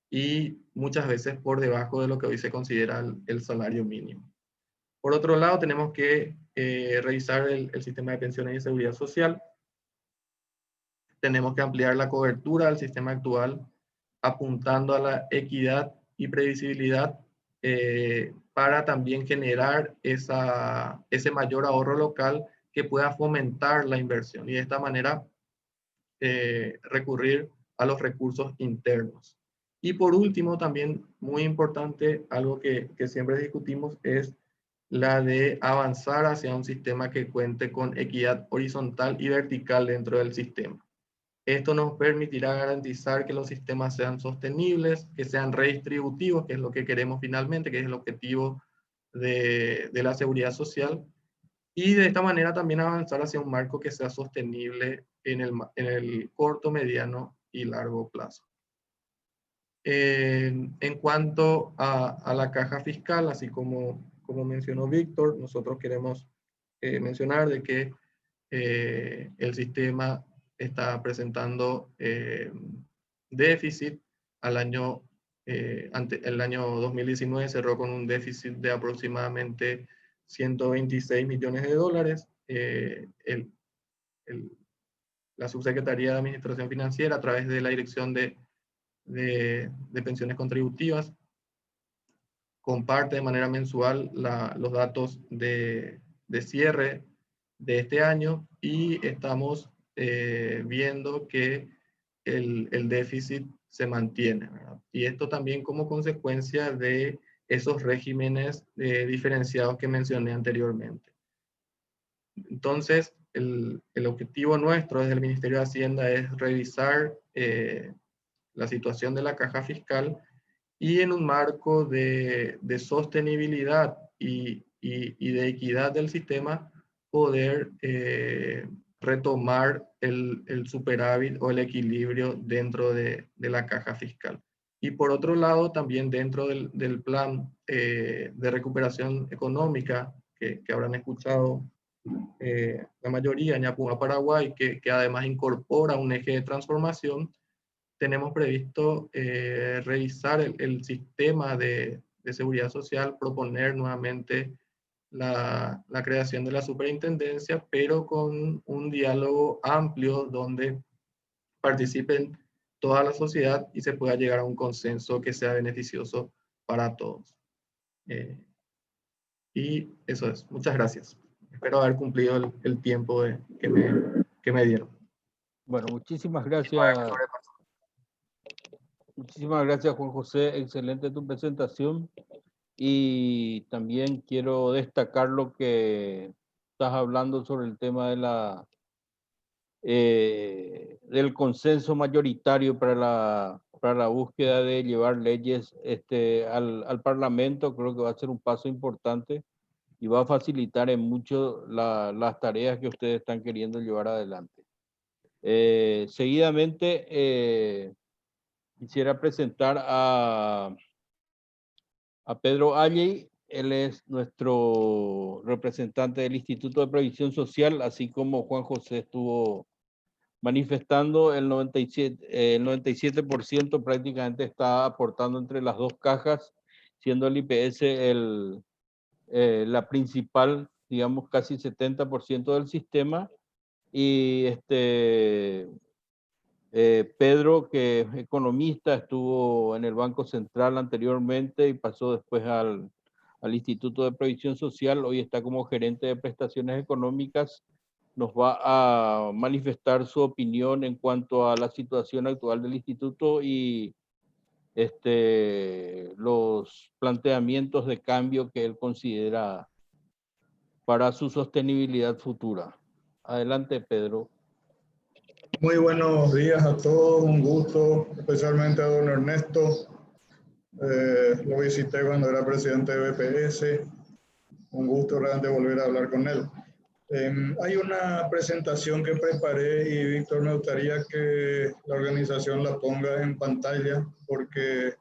y muchas veces por debajo de lo que hoy se considera el salario mínimo. Por otro lado, tenemos que revisar el sistema de pensiones y seguridad social. Tenemos que ampliar la cobertura del sistema actual, apuntando a la equidad y previsibilidad para también generar ese mayor ahorro local que pueda fomentar la inversión y de esta manera recurrir a los recursos internos. Y por último, también muy importante, algo que siempre discutimos es la de avanzar hacia un sistema que cuente con equidad horizontal y vertical dentro del sistema. Esto nos permitirá garantizar que los sistemas sean sostenibles, que sean redistributivos, que es lo que queremos finalmente, que es el objetivo de la seguridad social, y de esta manera también avanzar hacia un marco que sea sostenible en el corto, mediano y largo plazo. En cuanto a la caja fiscal, así como mencionó Víctor, nosotros queremos mencionar de que el sistema está presentando déficit. El año 2019 cerró con un déficit de aproximadamente 126 millones de dólares. La Subsecretaría de Administración Financiera, a través de la Dirección de Pensiones Contributivas, comparte de manera mensual los datos de cierre de este año y estamos viendo que el déficit se mantiene, ¿verdad? Y esto también como consecuencia de esos regímenes diferenciados que mencioné anteriormente. Entonces, el objetivo nuestro desde el Ministerio de Hacienda es revisar la situación de la caja fiscal y en un marco de sostenibilidad y de equidad del sistema, poder retomar el superávit o el equilibrio dentro de la caja fiscal. Y por otro lado, también dentro del plan de recuperación económica que habrán escuchado la mayoría, Ñapuma Paraguay, que además incorpora un eje de transformación, tenemos previsto revisar el sistema de seguridad social, proponer nuevamente la creación de la superintendencia, pero con un diálogo amplio donde participen toda la sociedad y se pueda llegar a un consenso que sea beneficioso para todos. Y eso es. Muchas gracias. Espero haber cumplido el tiempo que me dieron. Bueno, muchísimas gracias. Muchísimas gracias, Juan José. Excelente tu presentación. Y también quiero destacar lo que estás hablando sobre el tema de del consenso mayoritario para la búsqueda de llevar leyes al Parlamento. Creo que va a ser un paso importante y va a facilitar en mucho las tareas que ustedes están queriendo llevar adelante. Seguidamente, quisiera presentar a Pedro Alley. Él es nuestro representante del Instituto de Previsión Social, así como Juan José estuvo manifestando, el 97% prácticamente está aportando entre las dos cajas, siendo el IPS la principal, digamos casi 70% del sistema, y Pedro, que es economista, estuvo en el Banco Central anteriormente y pasó después al Instituto de Previsión Social, hoy está como gerente de prestaciones económicas, nos va a manifestar su opinión en cuanto a la situación actual del instituto y los planteamientos de cambio que él considera para su sostenibilidad futura. Adelante, Pedro. Muy buenos días a todos, un gusto, especialmente a don Ernesto. Lo visité cuando era presidente de BPS, un gusto realmente volver a hablar con él. Hay una presentación que preparé y Víctor, me gustaría que la organización la ponga en pantalla porque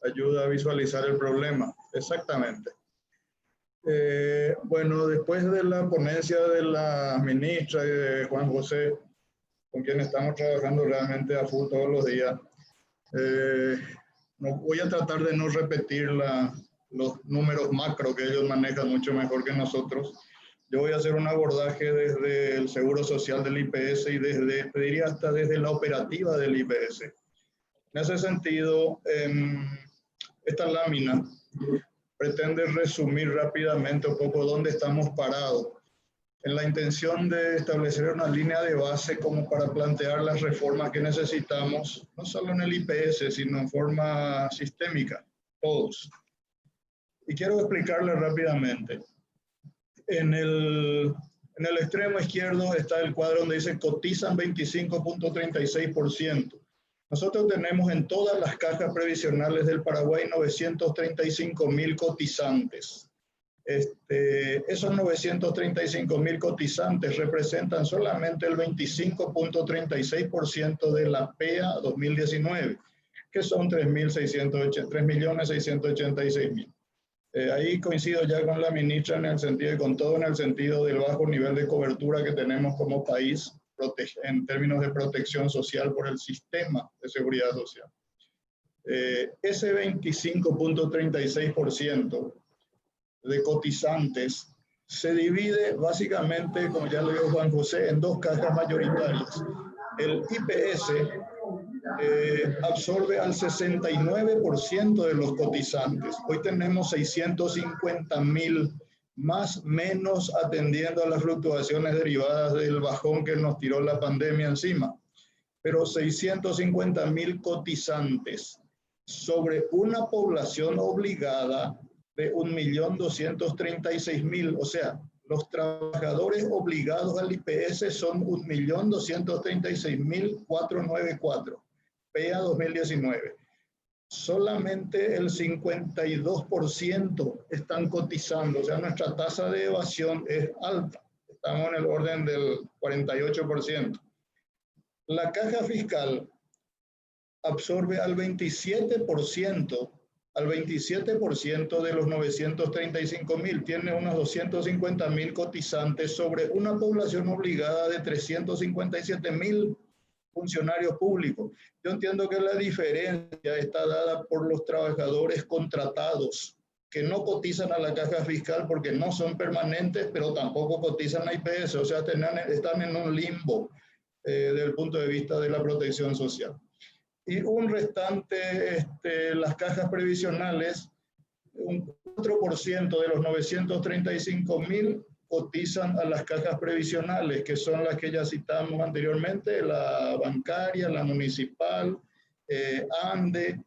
ayuda a visualizar el problema. Exactamente. Bueno, después de la ponencia de la ministra y de Juan José, con quien estamos trabajando realmente a full todos los días, no, voy a tratar de no repetir los números macro que ellos manejan mucho mejor que nosotros. Yo voy a hacer un abordaje desde el Seguro Social del IPS y desde, te diría hasta desde la operativa del IPS. En ese sentido, esta lámina pretende resumir rápidamente un poco dónde estamos parados, en la intención de establecer una línea de base como para plantear las reformas que necesitamos, no solo en el IPS, sino en forma sistémica, todos. Y quiero explicarles rápidamente. En el extremo izquierdo está el cuadro donde dice cotizan 25.36%. Nosotros tenemos en todas las cajas previsionales del Paraguay 935.000 cotizantes. Esos 935.000 cotizantes representan solamente el 25.36% de la PEA 2019, que son 3.686.000. Ahí coincido ya con la ministra en el sentido, y con todo en el sentido del bajo nivel de cobertura que tenemos como país en términos de protección social por el sistema de seguridad social. Ese 25.36% de cotizantes se divide básicamente, como ya lo dijo Juan José, en dos cajas mayoritarias. El IPS absorbe al 69% de los cotizantes. Hoy tenemos 650.000 más menos atendiendo a las fluctuaciones derivadas del bajón que nos tiró la pandemia encima. Pero 650.000 cotizantes sobre una población obligada de 1.236.000, o sea, los trabajadores obligados al IPS son 1.236.494, PEA 2019. Solamente el 52% están cotizando, o sea, nuestra tasa de evasión es alta, estamos en el orden del 48%. La caja fiscal absorbe al 27% de los 935.000, tiene unos 250.000 cotizantes sobre una población obligada de 357.000 funcionarios públicos. Yo entiendo que la diferencia está dada por los trabajadores contratados, que no cotizan a la caja fiscal porque no son permanentes, pero tampoco cotizan a IPS, o sea, están en un limbo desde el punto de vista de la protección social. Y un restante, las cajas previsionales, un 4% de los 935.000 cotizan a las cajas previsionales, que son las que ya citamos anteriormente, la bancaria, la municipal, ANDE,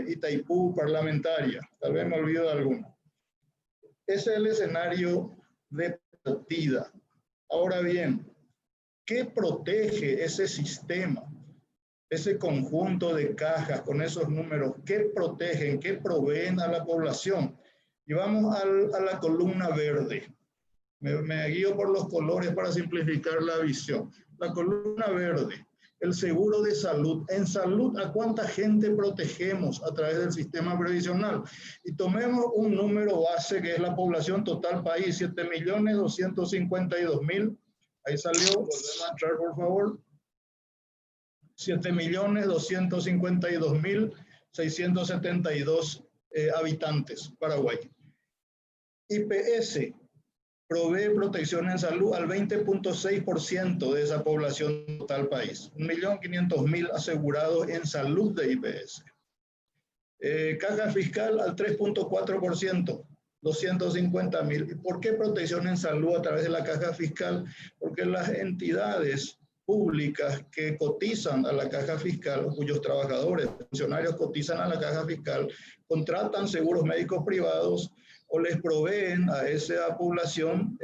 Itaipú, parlamentaria. Tal vez me olvido de alguna. Ese es el escenario de partida. Ahora bien, ¿qué protege ese sistema? Ese conjunto de cajas con esos números, ¿qué protegen, qué proveen a la población? Y vamos a la columna verde. Me guío por los colores para simplificar la visión. La columna verde, el seguro de salud. En salud, ¿a cuánta gente protegemos a través del sistema previsional? Y tomemos un número base que es la población total país, 7.252.000. Ahí salió, volvemos a entrar por favor. 7.252.672 habitantes, Paraguay. IPS provee protección en salud al 20.6% de esa población total país. 1.500.000 asegurados en salud de IPS. Caja fiscal al 3.4%, 250.000. ¿Por qué protección en salud a través de la caja fiscal? Porque las entidades públicas que cotizan a la caja fiscal, cuyos trabajadores, funcionarios cotizan a la caja fiscal, contratan seguros médicos privados o les proveen a esa población,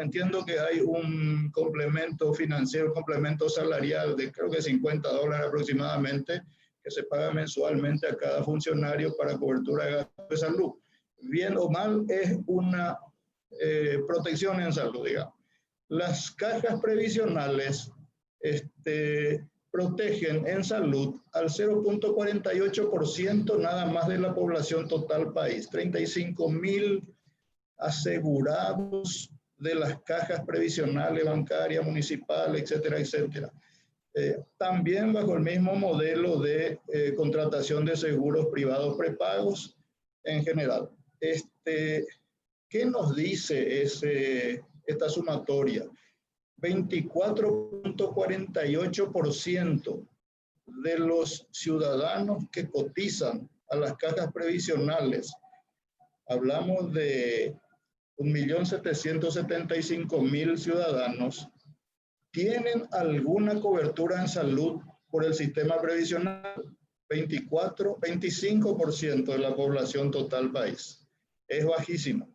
entiendo que hay un complemento financiero, un complemento salarial de creo que $50 aproximadamente, que se paga mensualmente a cada funcionario para cobertura de gastos de salud. Bien o mal, es una protección en salud, digamos. Las cajas previsionales protegen en salud al 0.48% nada más de la población total país. 35.000 asegurados de las cajas previsionales, bancarias, municipales, etcétera, etcétera. También bajo el mismo modelo de contratación de seguros privados prepagos en general. ¿Qué nos dice esta sumatoria? 24.48% de los ciudadanos que cotizan a las cajas previsionales, hablamos de 1.775.000 ciudadanos, tienen alguna cobertura en salud por el sistema previsional. 25% de la población total país. Es bajísimo.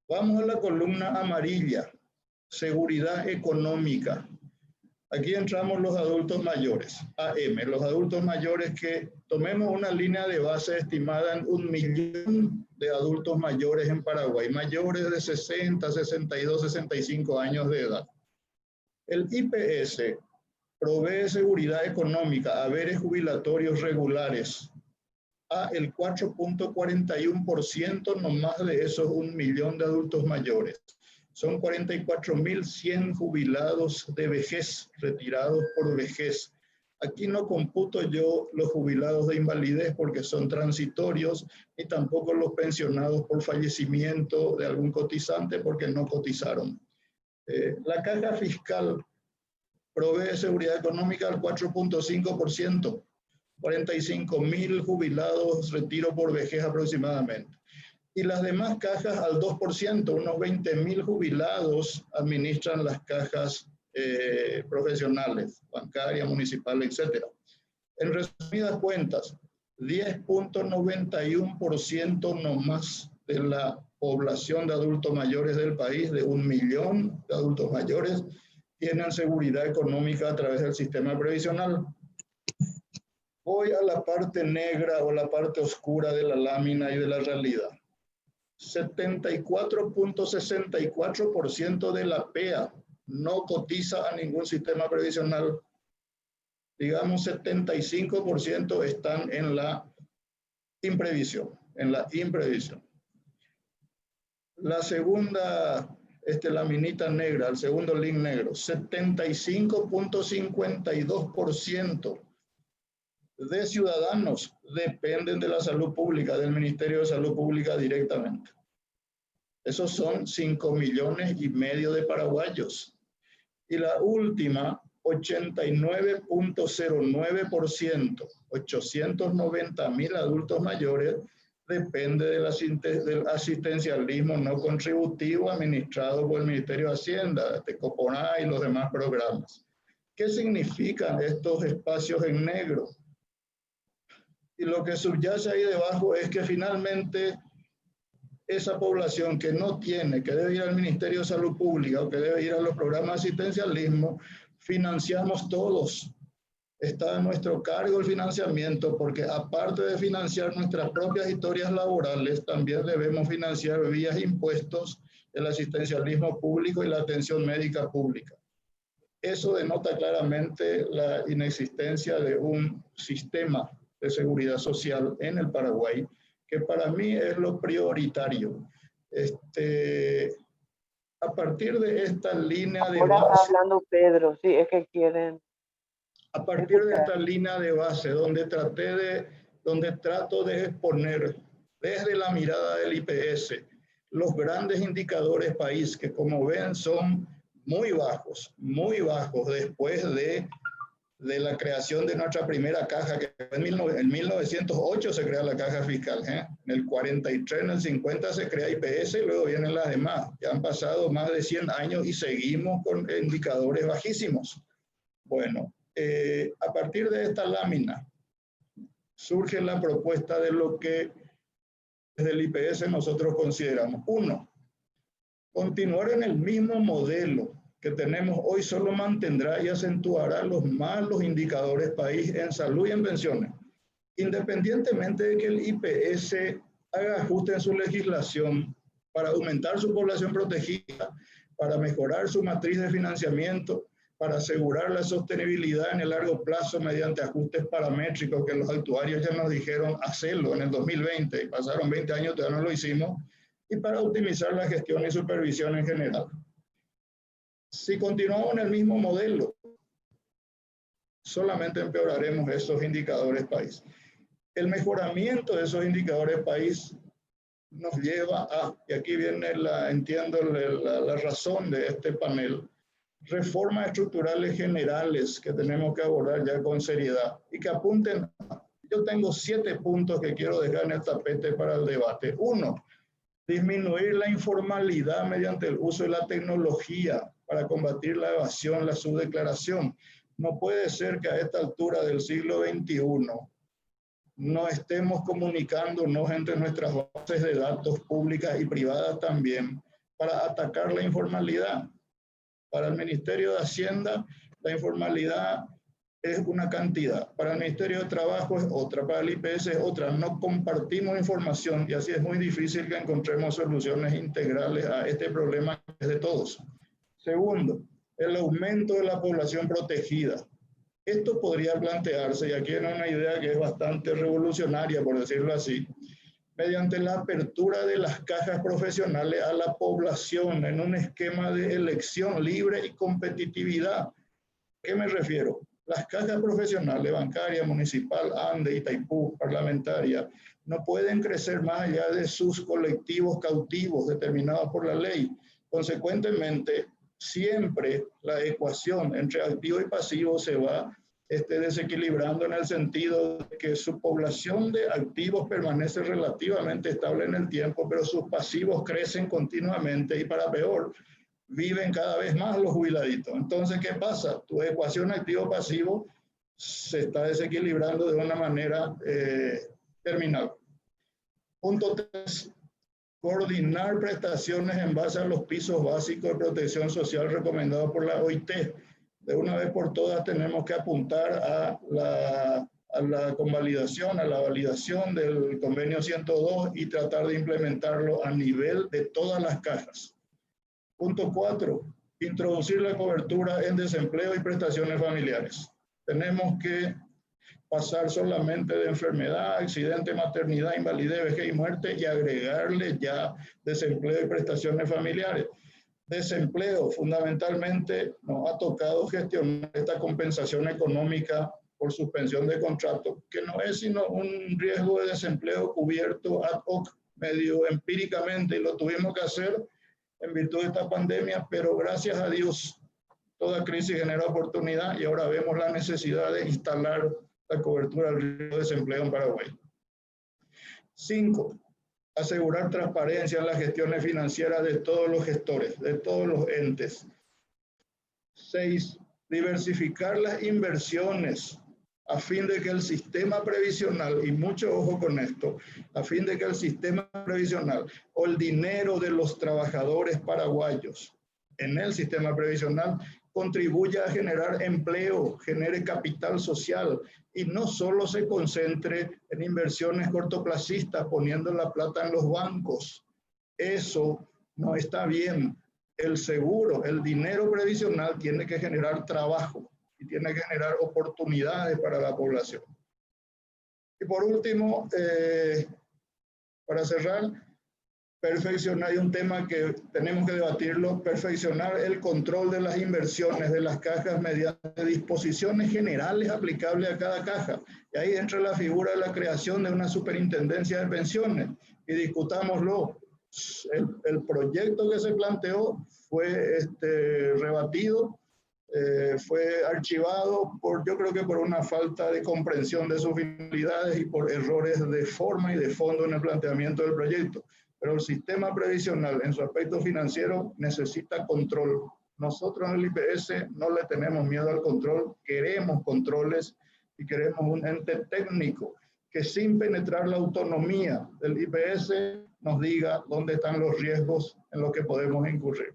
Vamos a la columna amarilla, seguridad económica. Aquí entramos los adultos mayores, AM, los adultos mayores que tomemos una línea de base estimada en 1 millón de adultos mayores en Paraguay, mayores de 60, 62, 65 años de edad. El IPS provee seguridad económica, haberes jubilatorios regulares, a el 4.41% nomás de esos 1 millón de adultos mayores. Son 44.100 jubilados de vejez, retirados por vejez. Aquí no computo yo los jubilados de invalidez porque son transitorios, ni tampoco los pensionados por fallecimiento de algún cotizante porque no cotizaron. La caja fiscal provee seguridad económica al 4.5%, 45.000 jubilados, retiro por vejez aproximadamente. Y las demás cajas al 2%, unos 20.000 jubilados administran las cajas profesionales, bancarias, municipales, etc. En resumidas cuentas, 10.91% nomás de la población de adultos mayores del país, de 1 millón de adultos mayores, tienen seguridad económica a través del sistema previsional. Voy a la parte negra o la parte oscura de la lámina y de la realidad. 74.64% de la PEA no cotiza a ningún sistema previsional. Digamos 75% están en la imprevisión, La segunda laminita negra, el segundo link negro, 75.52% de ciudadanos dependen de la salud pública, del Ministerio de Salud Pública directamente. Esos son 5,5 millones de paraguayos. Y la última, 89.09%, 890.000 adultos mayores, depende del asistencialismo no contributivo administrado por el Ministerio de Hacienda, Coponá y los demás programas. ¿Qué significan estos espacios en negro? Y lo que subyace ahí debajo es que finalmente esa población que no tiene, que debe ir al Ministerio de Salud Pública o que debe ir a los programas de asistencialismo, financiamos todos. Está a nuestro cargo el financiamiento porque aparte de financiar nuestras propias historias laborales, también debemos financiar vía impuestos el asistencialismo público y la atención médica pública. Eso denota claramente la inexistencia de un sistema de seguridad social en el Paraguay, que para mí es lo prioritario. A partir de esta línea de base... Ahora está hablando Pedro, sí, es que quieren... A partir de esta línea de base, donde trato de exponer desde la mirada del IPS los grandes indicadores país, que como ven son muy bajos después de de la creación de nuestra primera caja, que en 1908 se crea la caja fiscal, ¿eh? En el 43, en el 50 se crea IPS y luego vienen las demás. Ya han pasado más de 100 años y seguimos con indicadores bajísimos. Bueno, a partir de esta lámina surge la propuesta de lo que desde el IPS nosotros consideramos. Uno, continuar en el mismo modelo que tenemos hoy solo mantendrá y acentuará los malos indicadores país en salud y en pensiones, independientemente de que el IPS haga ajuste en su legislación para aumentar su población protegida, para mejorar su matriz de financiamiento, para asegurar la sostenibilidad en el largo plazo mediante ajustes paramétricos que los actuarios ya nos dijeron hacerlo en el 2020, y pasaron 20 años, todavía no lo hicimos, y para optimizar la gestión y supervisión en general. Si continuamos en el mismo modelo, solamente empeoraremos esos indicadores país. El mejoramiento de esos indicadores país nos lleva a, y aquí viene entiendo la razón de este panel, reformas estructurales generales que tenemos que abordar ya con seriedad y que apunten. Yo tengo 7 puntos que quiero dejar en el tapete para el debate. 1, disminuir la informalidad mediante el uso de la tecnología para combatir la evasión, la subdeclaración. No puede ser que a esta altura del siglo XXI no estemos comunicándonos entre nuestras bases de datos públicas y privadas también para atacar la informalidad. Para el Ministerio de Hacienda, la informalidad es una cantidad. Para el Ministerio de Trabajo es otra. Para el IPS es otra. No compartimos información y así es muy difícil que encontremos soluciones integrales a este problema que es de todos. Segundo, el aumento de la población protegida. Esto podría plantearse, y aquí hay una idea que es bastante revolucionaria, por decirlo así, mediante la apertura de las cajas profesionales a la población en un esquema de elección libre y competitividad. ¿A qué me refiero? Las cajas profesionales, bancaria, municipal, ANDE, Itaipú, parlamentaria, no pueden crecer más allá de sus colectivos cautivos determinados por la ley. Consecuentemente, siempre la ecuación entre activo y pasivo se va desequilibrando en el sentido de que su población de activos permanece relativamente estable en el tiempo, pero sus pasivos crecen continuamente y para peor, viven cada vez más los jubiladitos. Entonces, ¿qué pasa? Tu ecuación activo-pasivo se está desequilibrando de una manera terminal. Punto 3. Coordinar prestaciones en base a los pisos básicos de protección social recomendados por la OIT. De una vez por todas tenemos que apuntar a la convalidación, a la validación del convenio 102 y tratar de implementarlo a nivel de todas las cajas. Punto 4. Introducir la cobertura en desempleo y prestaciones familiares. Tenemos que pasar solamente de enfermedad, accidente, maternidad, invalidez, vejez y muerte y agregarle ya desempleo y prestaciones familiares. Desempleo, fundamentalmente, nos ha tocado gestionar esta compensación económica por suspensión de contrato, que no es sino un riesgo de desempleo cubierto ad hoc, medio empíricamente, y lo tuvimos que hacer en virtud de esta pandemia, pero gracias a Dios, toda crisis genera oportunidad y ahora vemos la necesidad de instalar la cobertura del riesgo de desempleo en Paraguay. 5. Asegurar transparencia en las gestiones financieras de todos los gestores, de todos los entes. 6. Diversificar las inversiones a fin de que el sistema previsional, y mucho ojo con esto, a fin de que el sistema previsional o el dinero de los trabajadores paraguayos en el sistema previsional contribuya a generar empleo, genere capital social y no solo se concentre en inversiones cortoplacistas poniendo la plata en los bancos. Eso no está bien. El seguro, el dinero previsional tiene que generar trabajo y tiene que generar oportunidades para la población. Y por último, para cerrar, perfeccionar, hay un tema que tenemos que debatirlo, perfeccionar el control de las inversiones de las cajas mediante disposiciones generales aplicables a cada caja. Y ahí entra la figura de la creación de una superintendencia de pensiones. Y discutámoslo. El proyecto que se planteó fue rebatido fue archivado yo creo que por una falta de comprensión de sus finalidades y por errores de forma y de fondo en el planteamiento del proyecto. Pero el sistema previsional en su aspecto financiero necesita control. Nosotros en el IPS no le tenemos miedo al control, queremos controles y queremos un ente técnico que sin penetrar la autonomía del IPS nos diga dónde están los riesgos en los que podemos incurrir.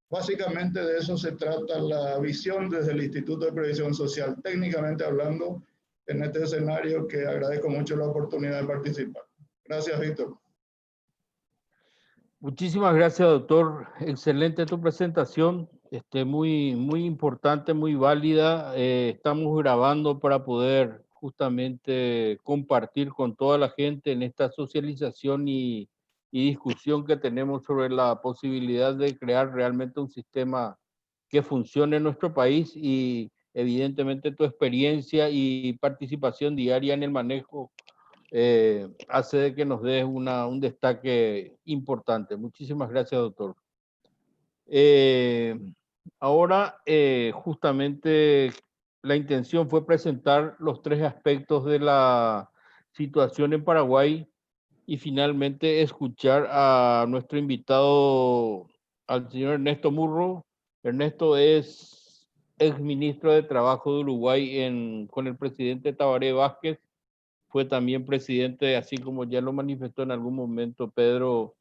Básicamente de eso se trata la visión desde el Instituto de Previsión Social, técnicamente hablando, en este escenario que agradezco mucho la oportunidad de participar. Gracias, Víctor. Muchísimas gracias, doctor. Excelente tu presentación. Muy importante, muy válida. Estamos grabando para poder justamente compartir con toda la gente en esta socialización y discusión que tenemos sobre la posibilidad de crear realmente un sistema que funcione en nuestro país y evidentemente tu experiencia y participación diaria en el manejo hace de que nos des un destaque importante. Muchísimas gracias, doctor. Ahora, justamente la intención fue presentar los 3 aspectos de la situación en Paraguay y finalmente escuchar a nuestro invitado, al señor Ernesto Murro. Ernesto es exministro de Trabajo de Uruguay con el presidente Tabaré Vázquez. Fue también presidente, así como ya lo manifestó en algún momento Pedro,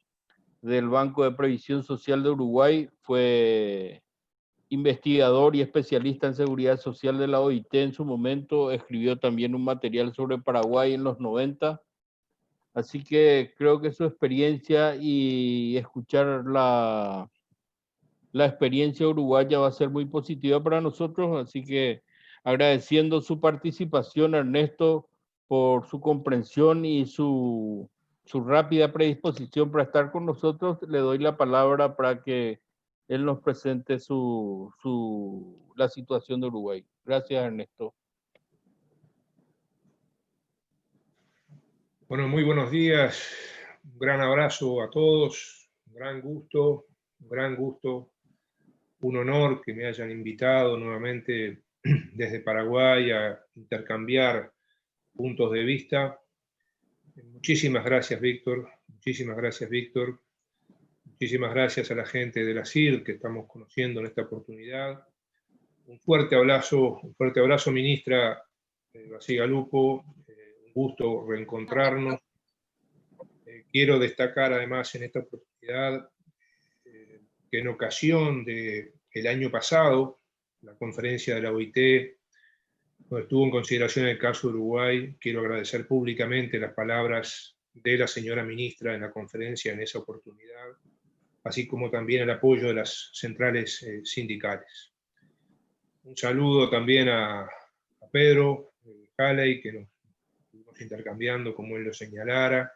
del Banco de Previsión Social de Uruguay. Fue investigador y especialista en seguridad social de la OIT en su momento. Escribió también un material sobre Paraguay en los 90. Así que creo que su experiencia y escuchar la experiencia uruguaya va a ser muy positiva para nosotros. Así que agradeciendo su participación, Ernesto, por su comprensión y su rápida predisposición para estar con nosotros, le doy la palabra para que él nos presente la situación de Uruguay. Gracias, Ernesto. Bueno, muy buenos días. Un gran abrazo a todos. Un gran gusto, un honor que me hayan invitado nuevamente desde Paraguay a intercambiar puntos de vista. Muchísimas gracias, Víctor. Muchísimas gracias, Víctor. Muchísimas gracias a la gente de la CIR que estamos conociendo en esta oportunidad. Un fuerte abrazo, ministra Bacigalupo. Un gusto reencontrarnos. Quiero destacar además en esta oportunidad que en ocasión del año pasado, la conferencia de la OIT, donde estuvo en consideración el caso de Uruguay, quiero agradecer públicamente las palabras de la señora ministra en la conferencia en esa oportunidad, así como también el apoyo de las centrales sindicales. Un saludo también a Pedro Haley, que nos estuvimos intercambiando, como él lo señalara,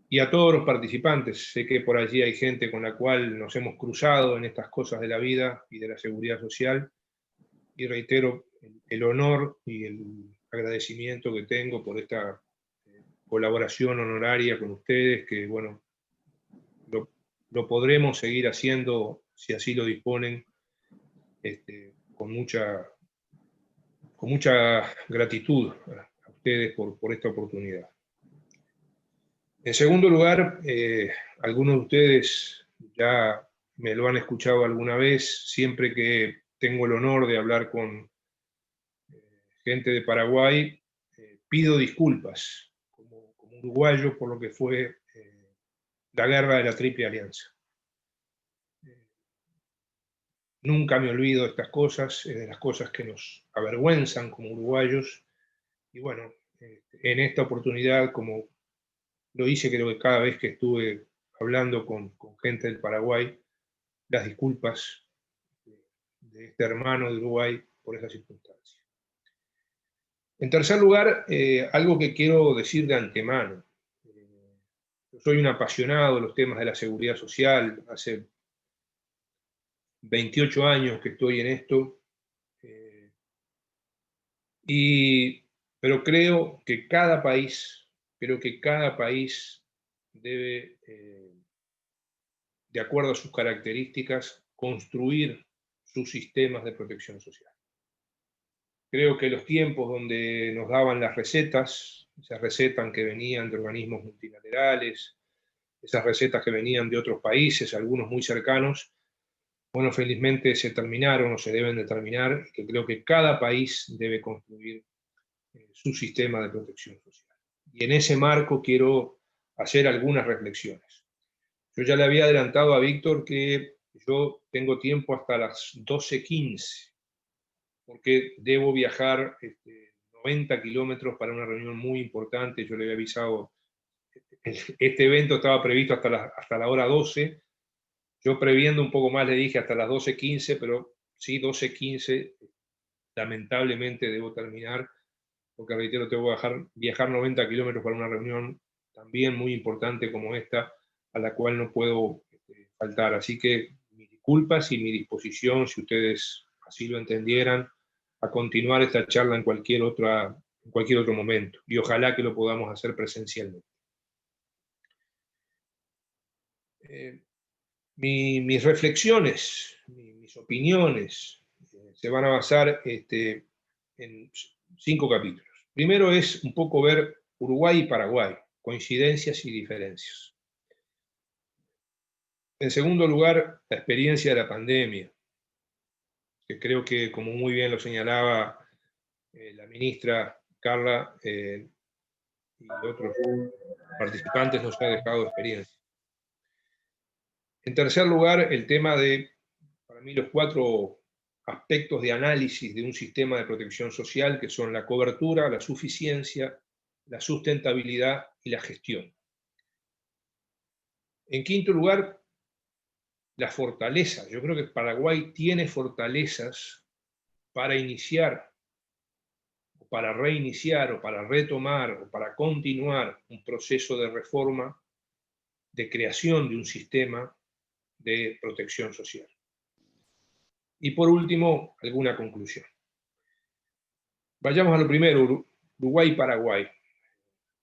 y a todos los participantes. Sé que por allí hay gente con la cual nos hemos cruzado en estas cosas de la vida y de la seguridad social, y reitero el honor y el agradecimiento que tengo por esta colaboración honoraria con ustedes, que bueno, lo podremos seguir haciendo si así lo disponen, con mucha gratitud a ustedes por esta oportunidad. En segundo lugar, algunos de ustedes ya me lo han escuchado alguna vez. Siempre que tengo el honor de hablar con gente de Paraguay, pido disculpas como uruguayo por lo que fue la guerra de la Triple Alianza. Nunca me olvido de estas cosas, es de las cosas que nos avergüenzan como uruguayos. Y bueno, en esta oportunidad, como lo hice creo que cada vez que estuve hablando con gente del Paraguay, las disculpas de este hermano de Uruguay por esa circunstancia. En tercer lugar, algo que quiero decir de antemano. Yo soy un apasionado de los temas de la seguridad social, hace 28 años que estoy en esto, pero creo que cada país debe, de acuerdo a sus características, construir sus sistemas de protección social. Creo que los tiempos donde nos daban las recetas, esas recetas que venían de organismos multilaterales, esas recetas que venían de otros países, algunos muy cercanos, bueno, felizmente se terminaron o se deben de terminar, que creo que cada país debe construir su sistema de protección social. Y en ese marco quiero hacer algunas reflexiones. Yo ya le había adelantado a Víctor que yo tengo tiempo hasta las 12:15, porque debo viajar 90 kilómetros para una reunión muy importante. Yo le había avisado, este evento estaba previsto hasta la hora 12. Yo previendo un poco más le dije hasta las 12:15, pero sí, 12:15, lamentablemente debo terminar, porque reitero, tengo que viajar 90 kilómetros para una reunión también muy importante como esta, a la cual no puedo faltar. Así que mis disculpas y mi disposición, si ustedes así lo entendieran, a continuar esta charla en cualquier otro momento. Y ojalá que lo podamos hacer presencialmente. Mis reflexiones, mis opiniones, se van a basar en 5 capítulos. Primero es un poco ver Uruguay y Paraguay, coincidencias y diferencias. En segundo lugar, la experiencia de la pandemia, que creo que, como muy bien lo señalaba la ministra Carla y otros participantes, nos ha dejado experiencia. En tercer lugar, el tema de, para mí, los 4 aspectos de análisis de un sistema de protección social, que son la cobertura, la suficiencia, la sustentabilidad y la gestión. En quinto lugar, la fortaleza. Yo creo que Paraguay tiene fortalezas para iniciar, o para reiniciar, o para retomar, o para continuar un proceso de reforma, de creación de un sistema de protección social. Y por último, alguna conclusión. Vayamos a lo primero, Uruguay y Paraguay.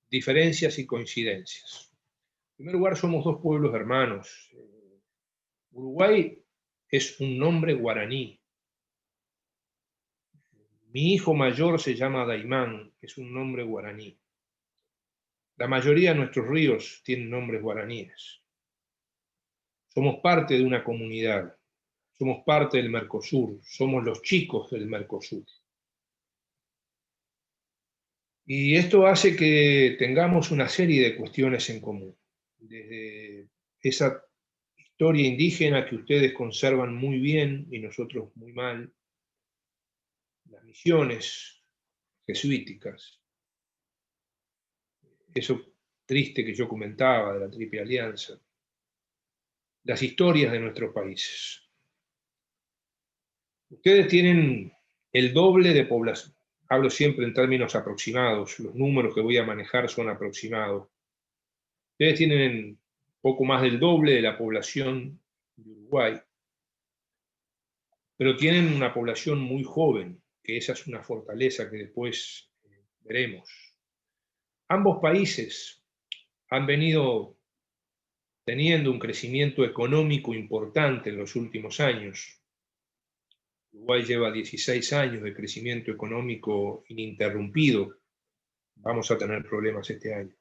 Diferencias y coincidencias. En primer lugar, somos 2 pueblos hermanos. Uruguay es un nombre guaraní. Mi hijo mayor se llama Daimán, que es un nombre guaraní. La mayoría de nuestros ríos tienen nombres guaraníes. Somos parte de una comunidad. Somos parte del Mercosur. Somos los chicos del Mercosur. Y esto hace que tengamos una serie de cuestiones en común. Desde esa historia indígena que ustedes conservan muy bien y nosotros muy mal, las misiones jesuíticas, eso triste que yo comentaba de la Triple Alianza, las historias de nuestros países. Ustedes tienen el doble de población. Hablo siempre en términos aproximados, los números que voy a manejar son aproximados. Ustedes tienen poco más del doble de la población de Uruguay, pero tienen una población muy joven, que esa es una fortaleza que después veremos. Ambos países han venido teniendo un crecimiento económico importante en los últimos años. Uruguay lleva 16 años de crecimiento económico ininterrumpido. Vamos a tener problemas este año.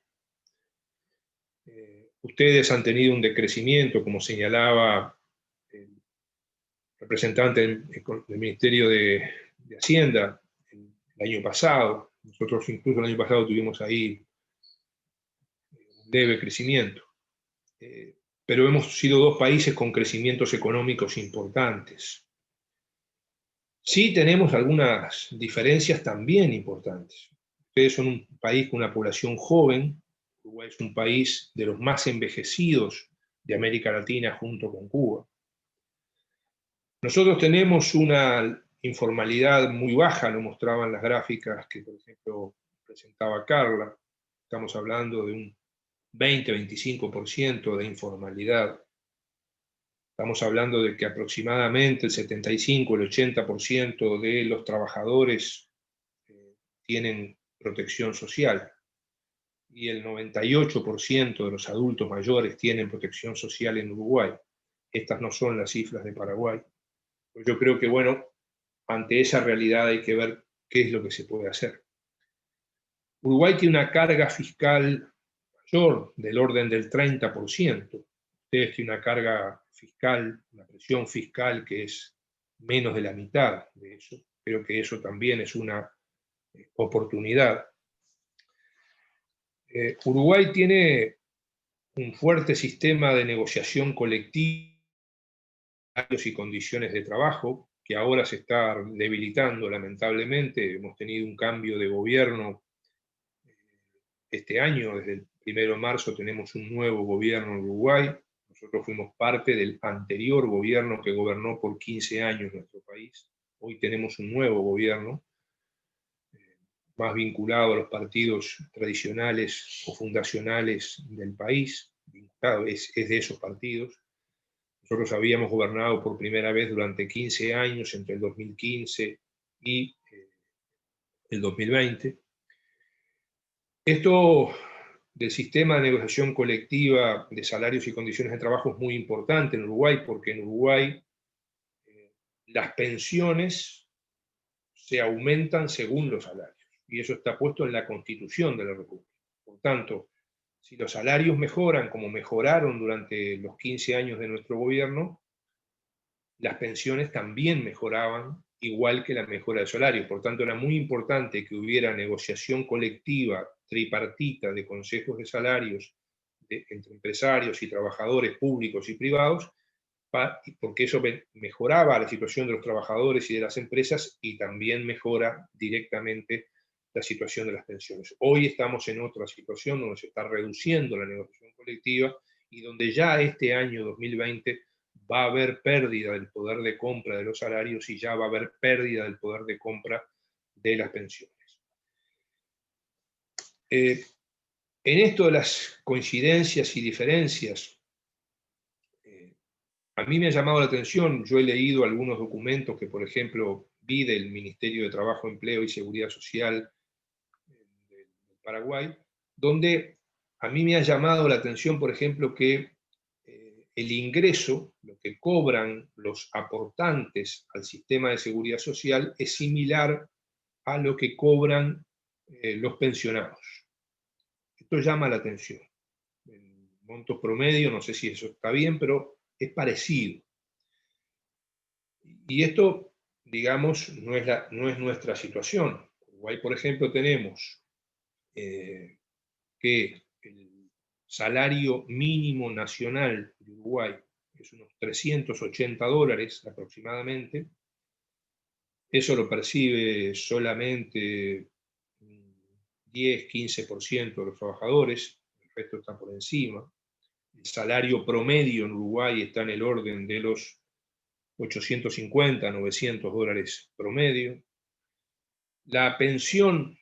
Ustedes han tenido un decrecimiento, como señalaba el representante del Ministerio de Hacienda el año pasado. Nosotros incluso el año pasado tuvimos ahí un leve crecimiento. Pero hemos sido 2 países con crecimientos económicos importantes. Sí tenemos algunas diferencias también importantes. Ustedes son un país con una población joven. Uruguay es un país de los más envejecidos de América Latina junto con Cuba. Nosotros tenemos una informalidad muy baja, lo mostraban las gráficas que, por ejemplo, presentaba Carla. Estamos hablando de un 20-25% de informalidad. Estamos hablando de que aproximadamente el 75, el 80% de los trabajadores tienen protección social y el 98% de los adultos mayores tienen protección social en Uruguay. Estas no son las cifras de Paraguay. Yo creo que, bueno, ante esa realidad hay que ver qué es lo que se puede hacer. Uruguay tiene una carga fiscal mayor del orden del 30%. Ustedes tienen una carga fiscal, una presión fiscal que es menos de la mitad de eso. Creo que eso también es una oportunidad. Uruguay tiene un fuerte sistema de negociación colectiva y condiciones de trabajo, que ahora se está debilitando lamentablemente. Hemos tenido un cambio de gobierno este año, desde el 1 de marzo tenemos un nuevo gobierno en Uruguay. Nosotros fuimos parte del anterior gobierno que gobernó por 15 años nuestro país. Hoy tenemos un nuevo gobierno, más vinculado a los partidos tradicionales o fundacionales del país, es de esos partidos. Nosotros habíamos gobernado por primera vez durante 15 años, entre el 2015 y el 2020. Esto del sistema de negociación colectiva de salarios y condiciones de trabajo es muy importante en Uruguay, porque en Uruguay las pensiones se aumentan según los salarios, y eso está puesto en la Constitución de la República. Por tanto, si los salarios mejoran como mejoraron durante los 15 años de nuestro gobierno, las pensiones también mejoraban igual que la mejora de salarios. Por tanto, era muy importante que hubiera negociación colectiva tripartita de consejos de salarios entre empresarios y trabajadores públicos y privados, porque eso mejoraba la situación de los trabajadores y de las empresas y también mejora directamente la situación de las pensiones. Hoy estamos en otra situación donde se está reduciendo la negociación colectiva y donde ya este año 2020 va a haber pérdida del poder de compra de los salarios y ya va a haber pérdida del poder de compra de las pensiones. En esto de las coincidencias y diferencias, a mí me ha llamado la atención, yo he leído algunos documentos que, por ejemplo, vi del Ministerio de Trabajo, Empleo y Seguridad Social de Paraguay, donde a mí me ha llamado la atención, por ejemplo, que el ingreso, lo que cobran los aportantes al sistema de seguridad social, es similar a lo que cobran los pensionados. Esto llama la atención. En montos promedio, no sé si eso está bien, pero es parecido. Y esto, digamos, no es nuestra situación. En Uruguay, por ejemplo, tenemos que el salario mínimo nacional de Uruguay es unos $380 aproximadamente. Eso lo percibe solamente 10-15% de los trabajadores, el resto está por encima. El salario promedio en Uruguay está en el orden de los $850-900 promedio. La pensión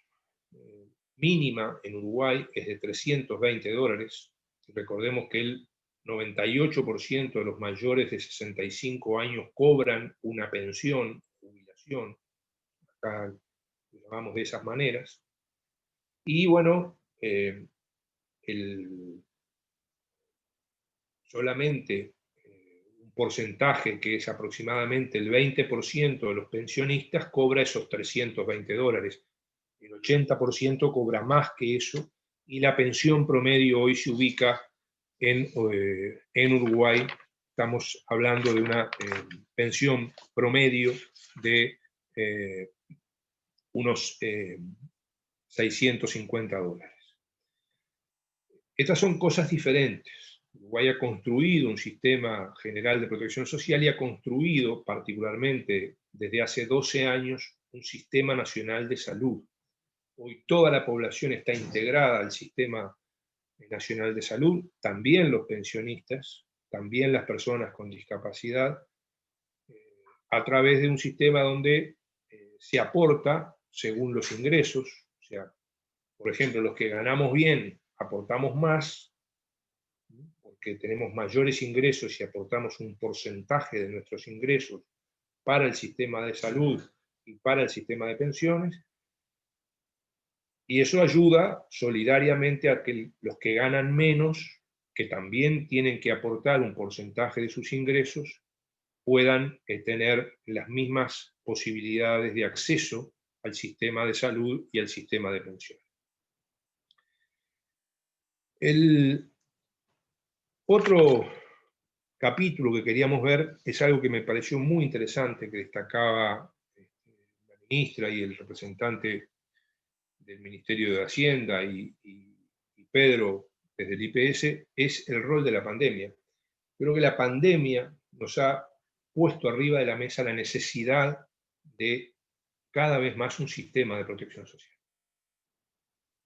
mínima en Uruguay es de $320. Recordemos que el 98% de los mayores de 65 años cobran una pensión, jubilación, acá lo llamamos de esas maneras. Y bueno, solamente un porcentaje que es aproximadamente el 20% de los pensionistas cobra esos $320. El 80% cobra más que eso, y la pensión promedio hoy se ubica en Uruguay. Estamos hablando de una pensión promedio de unos $650. Estas son cosas diferentes. Uruguay ha construido un sistema general de protección social y ha construido, particularmente desde hace 12 años, un sistema nacional de salud. Hoy toda la población está integrada al sistema nacional de salud, también los pensionistas, también las personas con discapacidad, a través de un sistema donde se aporta según los ingresos. O sea, por ejemplo, los que ganamos bien aportamos más, porque tenemos mayores ingresos y aportamos un porcentaje de nuestros ingresos para el sistema de salud y para el sistema de pensiones, y eso ayuda solidariamente a que los que ganan menos, que también tienen que aportar un porcentaje de sus ingresos, puedan tener las mismas posibilidades de acceso al sistema de salud y al sistema de pensión. El otro capítulo que queríamos ver es algo que me pareció muy interesante, que destacaba la ministra y el representante del Ministerio de Hacienda y Pedro desde el IPS, es el rol de la pandemia. Creo que la pandemia nos ha puesto arriba de la mesa la necesidad de cada vez más un sistema de protección social.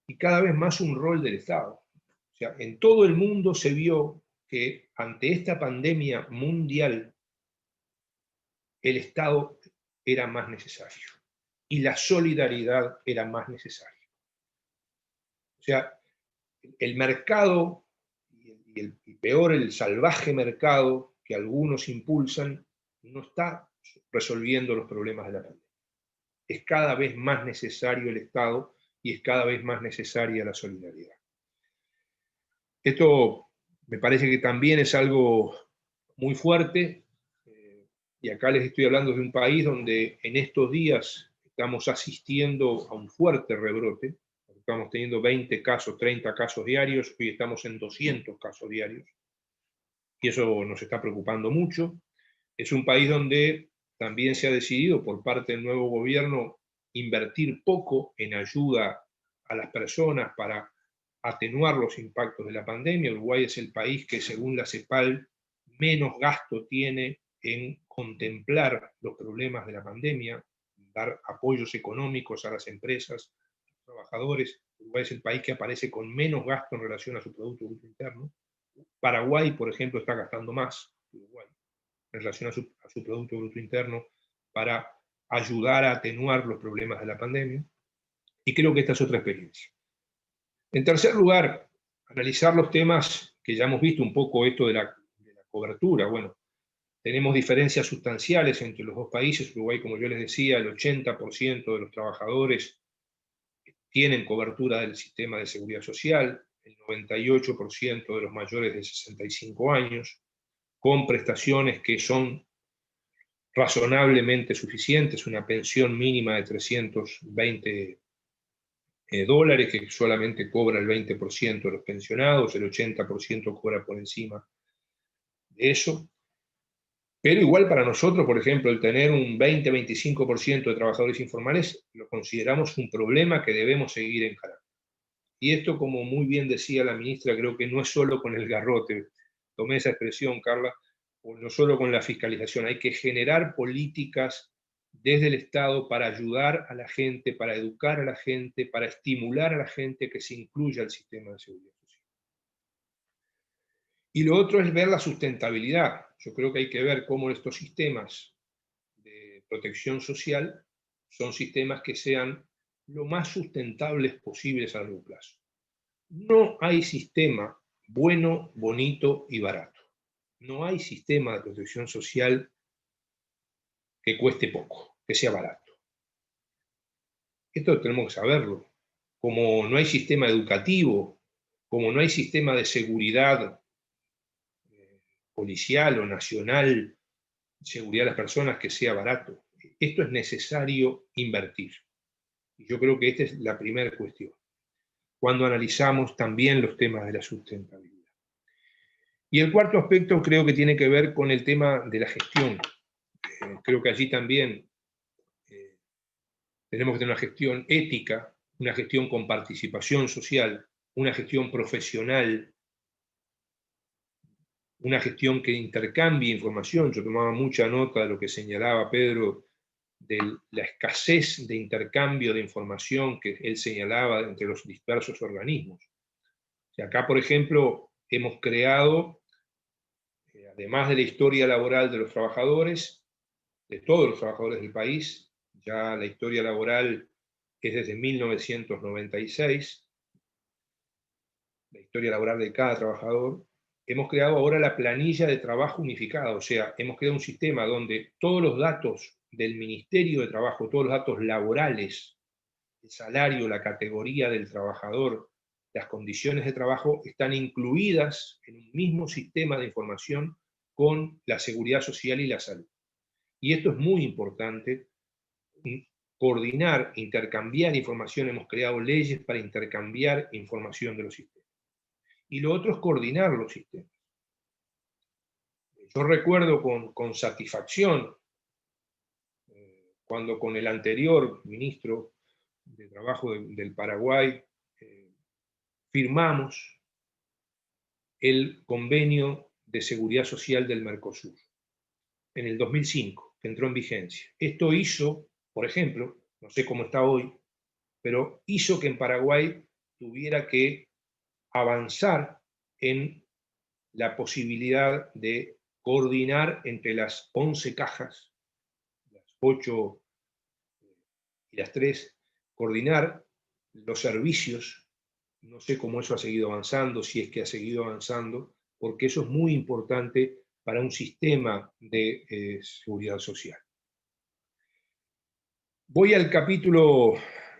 Y cada vez más un rol del Estado. O sea, en todo el mundo se vio que ante esta pandemia mundial, el Estado era más necesario y la solidaridad era más necesaria. O sea, el mercado, y peor el salvaje mercado que algunos impulsan, no está resolviendo los problemas de la pandemia. Es cada vez más necesario el Estado y es cada vez más necesaria la solidaridad. Esto me parece que también es algo muy fuerte, y acá les estoy hablando de un país donde en estos días estamos asistiendo a un fuerte rebrote. Estamos teniendo 20 casos, 30 casos diarios, hoy estamos en 200 casos diarios, y eso nos está preocupando mucho. Es un país donde también se ha decidido por parte del nuevo gobierno invertir poco en ayuda a las personas para atenuar los impactos de la pandemia. Uruguay es el país que, según la CEPAL, menos gasto tiene en contemplar los problemas de la pandemia, dar apoyos económicos a las empresas, trabajadores. Uruguay es el país que aparece con menos gasto en relación a su Producto Bruto Interno. Paraguay, por ejemplo, está gastando más que Uruguay en relación a su Producto Bruto Interno para ayudar a atenuar los problemas de la pandemia. Y creo que esta es otra experiencia. En tercer lugar, analizar los temas que ya hemos visto un poco, esto de la cobertura. Bueno, tenemos diferencias sustanciales entre los dos países. Uruguay, como yo les decía, el 80% de los trabajadores tienen cobertura del sistema de seguridad social, el 98% de los mayores de 65 años, con prestaciones que son razonablemente suficientes, una pensión mínima de $320 que solamente cobra el 20% de los pensionados, el 80% cobra por encima de eso. Pero igual para nosotros, por ejemplo, el tener un 20-25% de trabajadores informales, lo consideramos un problema que debemos seguir encarando. Y esto, como muy bien decía la ministra, creo que no es solo con el garrote, tomé esa expresión, Carla, o no solo con la fiscalización, hay que generar políticas desde el Estado para ayudar a la gente, para educar a la gente, para estimular a la gente que se incluya al sistema de seguridad social. Y lo otro es ver la sustentabilidad. Yo creo que hay que ver cómo estos sistemas de protección social son sistemas que sean lo más sustentables posibles a largo plazo. No hay sistema bueno, bonito y barato. No hay sistema de protección social que cueste poco, que sea barato. Esto tenemos que saberlo. Como no hay sistema educativo, como no hay sistema de seguridad policial o nacional, seguridad de las personas que sea barato. Esto es necesario invertir. Y yo creo que esta es la primera cuestión, cuando analizamos también los temas de la sustentabilidad. Y el cuarto aspecto creo que tiene que ver con el tema de la gestión. Creo que allí también tenemos que tener una gestión ética, una gestión con participación social, una gestión profesional, una gestión que intercambie información. Yo tomaba mucha nota de lo que señalaba Pedro, de la escasez de intercambio de información que él señalaba entre los dispersos organismos. O sea, acá, por ejemplo, hemos creado, además de la historia laboral de los trabajadores, de todos los trabajadores del país, ya la historia laboral es desde 1996, la historia laboral de cada trabajador. Hemos creado ahora la planilla de trabajo unificada, o sea, hemos creado un sistema donde todos los datos del Ministerio de Trabajo, todos los datos laborales, el salario, la categoría del trabajador, las condiciones de trabajo, están incluidas en un mismo sistema de información con la seguridad social y la salud. Y esto es muy importante, coordinar, intercambiar información. Hemos creado leyes para intercambiar información de los sistemas. Y lo otro es coordinar los sistemas. Yo recuerdo con satisfacción cuando con el anterior ministro de Trabajo del Paraguay firmamos el convenio de seguridad social del Mercosur en el 2005, que entró en vigencia. Esto hizo, por ejemplo, no sé cómo está hoy, pero hizo que en Paraguay tuviera que avanzar en la posibilidad de coordinar entre las 11 cajas, las 8 y las 3, coordinar los servicios. No sé cómo eso ha seguido avanzando, si es que ha seguido avanzando, porque eso es muy importante para un sistema de seguridad social. Voy al capítulo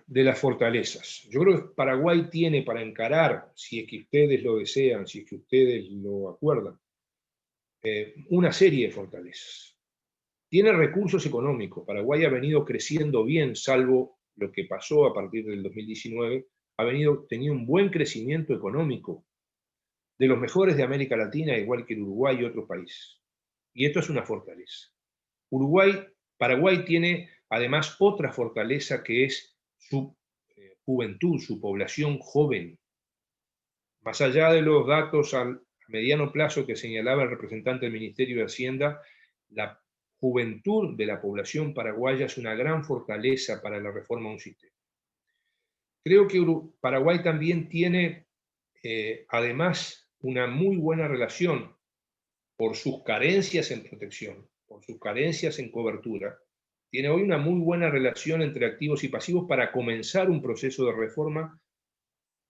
de las fortalezas. Yo creo que Paraguay tiene para encarar, si es que ustedes lo desean, si es que ustedes lo acuerdan, una serie de fortalezas. Tiene recursos económicos. Paraguay ha venido creciendo bien, salvo lo que pasó a partir del 2019, ha tenido un buen crecimiento económico, de los mejores de América Latina, igual que Uruguay y otros países. Y esto es una fortaleza. Paraguay tiene además otra fortaleza, que es su juventud, su población joven. Más allá de los datos a mediano plazo que señalaba el representante del Ministerio de Hacienda, la juventud de la población paraguaya es una gran fortaleza para la reforma de un sistema. Creo que Paraguay también tiene, además, una muy buena relación por sus carencias en protección, por sus carencias en cobertura. Tiene hoy una muy buena relación entre activos y pasivos para comenzar un proceso de reforma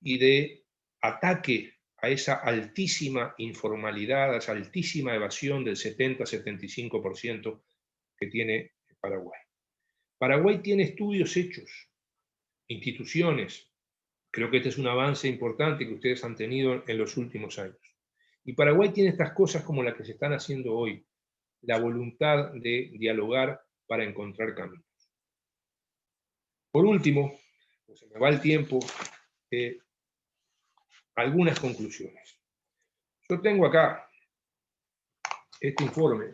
y de ataque a esa altísima informalidad, a esa altísima evasión del 70-75% que tiene Paraguay. Paraguay tiene estudios hechos, instituciones. Creo que este es un avance importante que ustedes han tenido en los últimos años. Y Paraguay tiene estas cosas como las que se están haciendo hoy, la voluntad de dialogar para encontrar caminos. Por último, pues se me va el tiempo, algunas conclusiones. Yo tengo acá este informe,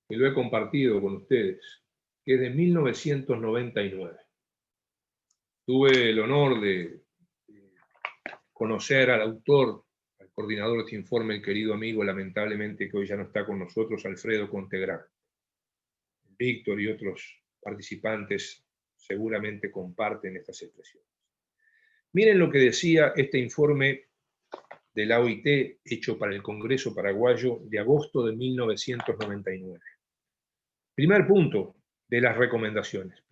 que lo he compartido con ustedes, que es de 1999. Tuve el honor de conocer al autor, al coordinador de este informe, el querido amigo, lamentablemente que hoy ya no está con nosotros, Alfredo Contegrán. Víctor y otros participantes seguramente comparten estas expresiones. Miren lo que decía este informe de la OIT hecho para el Congreso Paraguayo de agosto de 1999. Primer punto de las recomendaciones.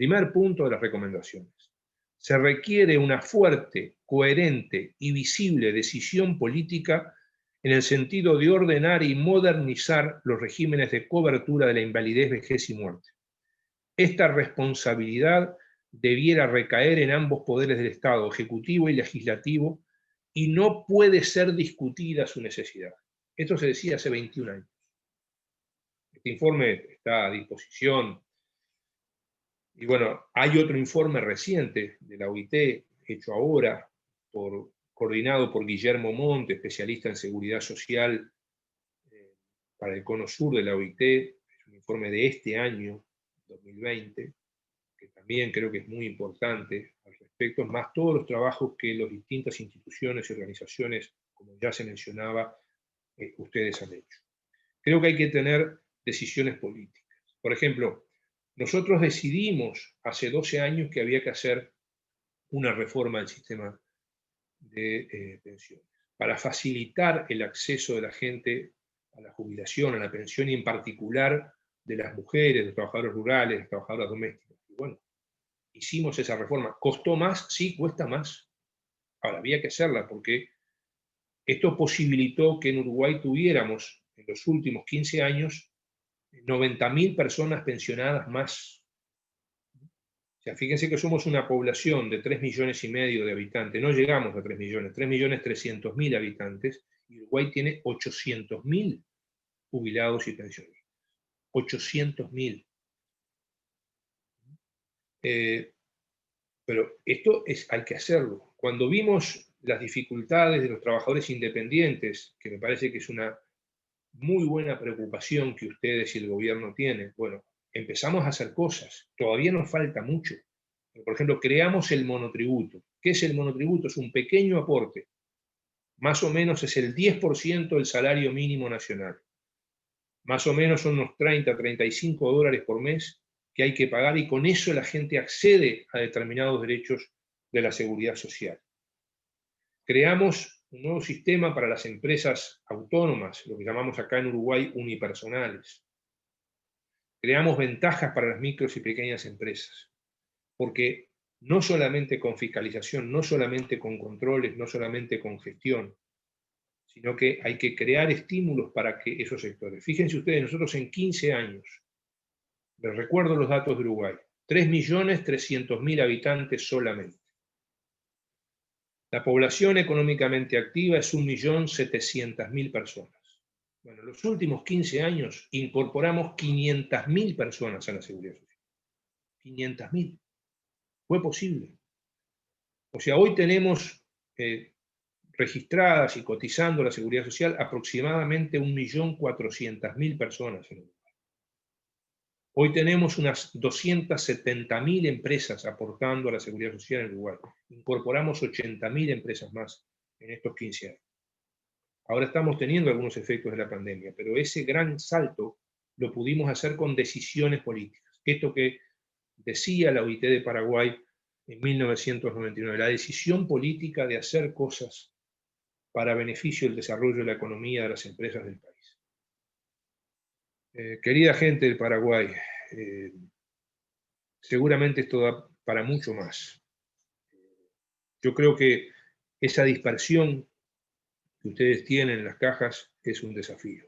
Se requiere una fuerte, coherente y visible decisión política en el sentido de ordenar y modernizar los regímenes de cobertura de la invalidez, vejez y muerte. Esta responsabilidad debiera recaer en ambos poderes del Estado, ejecutivo y legislativo, y no puede ser discutida su necesidad. Esto se decía hace 21 años. Este informe está a disposición. Y bueno, hay otro informe reciente de la OIT, hecho ahora, coordinado por Guillermo Monte, especialista en seguridad social para el Cono Sur de la OIT, es un informe de este año, 2020, que también creo que es muy importante al respecto, más todos los trabajos que las distintas instituciones y organizaciones, como ya se mencionaba, ustedes han hecho. Creo que hay que tener decisiones políticas. Por ejemplo, nosotros decidimos hace 12 años que había que hacer una reforma del sistema de pensiones para facilitar el acceso de la gente a la jubilación, a la pensión, y en particular de las mujeres, de los trabajadores rurales, de las trabajadoras domésticas. Y bueno, hicimos esa reforma. ¿Costó más? Sí, cuesta más. Ahora, había que hacerla porque esto posibilitó que en Uruguay tuviéramos en los últimos 15 años 90.000 personas pensionadas más. O sea, fíjense que somos una población de 3,5 millones de habitantes, no llegamos a 3 millones, 3.300.000 habitantes, y Uruguay tiene 800.000 jubilados y pensionistas. 800.000. Pero esto hay que hacerlo. Cuando vimos las dificultades de los trabajadores independientes, que me parece que es una muy buena preocupación que ustedes y el gobierno tienen, bueno, empezamos a hacer cosas. Todavía nos falta mucho. Por ejemplo, creamos el monotributo. ¿Qué es el monotributo? Es un pequeño aporte. Más o menos es el 10% del salario mínimo nacional. Más o menos son unos 30, 35 dólares por mes que hay que pagar, y con eso la gente accede a determinados derechos de la seguridad social. Creamos un nuevo sistema para las empresas autónomas, lo que llamamos acá en Uruguay unipersonales. Creamos ventajas para las micros y pequeñas empresas, porque no solamente con fiscalización, no solamente con controles, no solamente con gestión, sino que hay que crear estímulos para que esos sectores. Fíjense ustedes, nosotros en 15 años, les recuerdo los datos de Uruguay, 3.300.000 habitantes solamente. La población económicamente activa es 1.700.000 personas. Bueno, en los últimos 15 años incorporamos 500.000 personas a la seguridad social. 500.000. Fue posible. O sea, hoy tenemos registradas y cotizando la seguridad social aproximadamente 1.400.000 personas en Uruguay. Hoy tenemos unas 270.000 empresas aportando a la seguridad social en Uruguay. Incorporamos 80.000 empresas más en estos 15 años. Ahora estamos teniendo algunos efectos de la pandemia, pero ese gran salto lo pudimos hacer con decisiones políticas. Esto que decía la OIT de Paraguay en 1999, la decisión política de hacer cosas para beneficio del desarrollo de la economía de las empresas del país. Querida gente del Paraguay, seguramente esto da para mucho más. Yo creo que esa dispersión que ustedes tienen en las cajas es un desafío.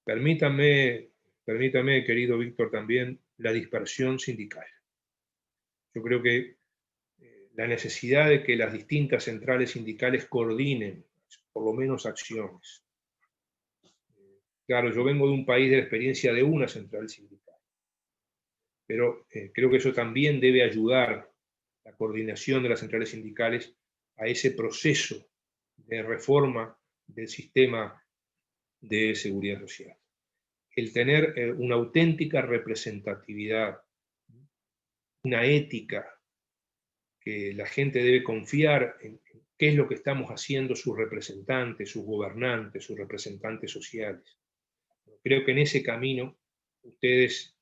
Permítame, querido Víctor, también la dispersión sindical. Yo creo que la necesidad de que las distintas centrales sindicales coordinen, por lo menos, acciones. Claro, yo vengo de un país de la experiencia de una central sindical, pero creo que eso también debe ayudar la coordinación de las centrales sindicales a ese proceso de reforma del sistema de seguridad social. El tener una auténtica representatividad, una ética, que la gente debe confiar en qué es lo que estamos haciendo sus representantes, sus gobernantes, sus representantes sociales. Creo que en ese camino ustedes,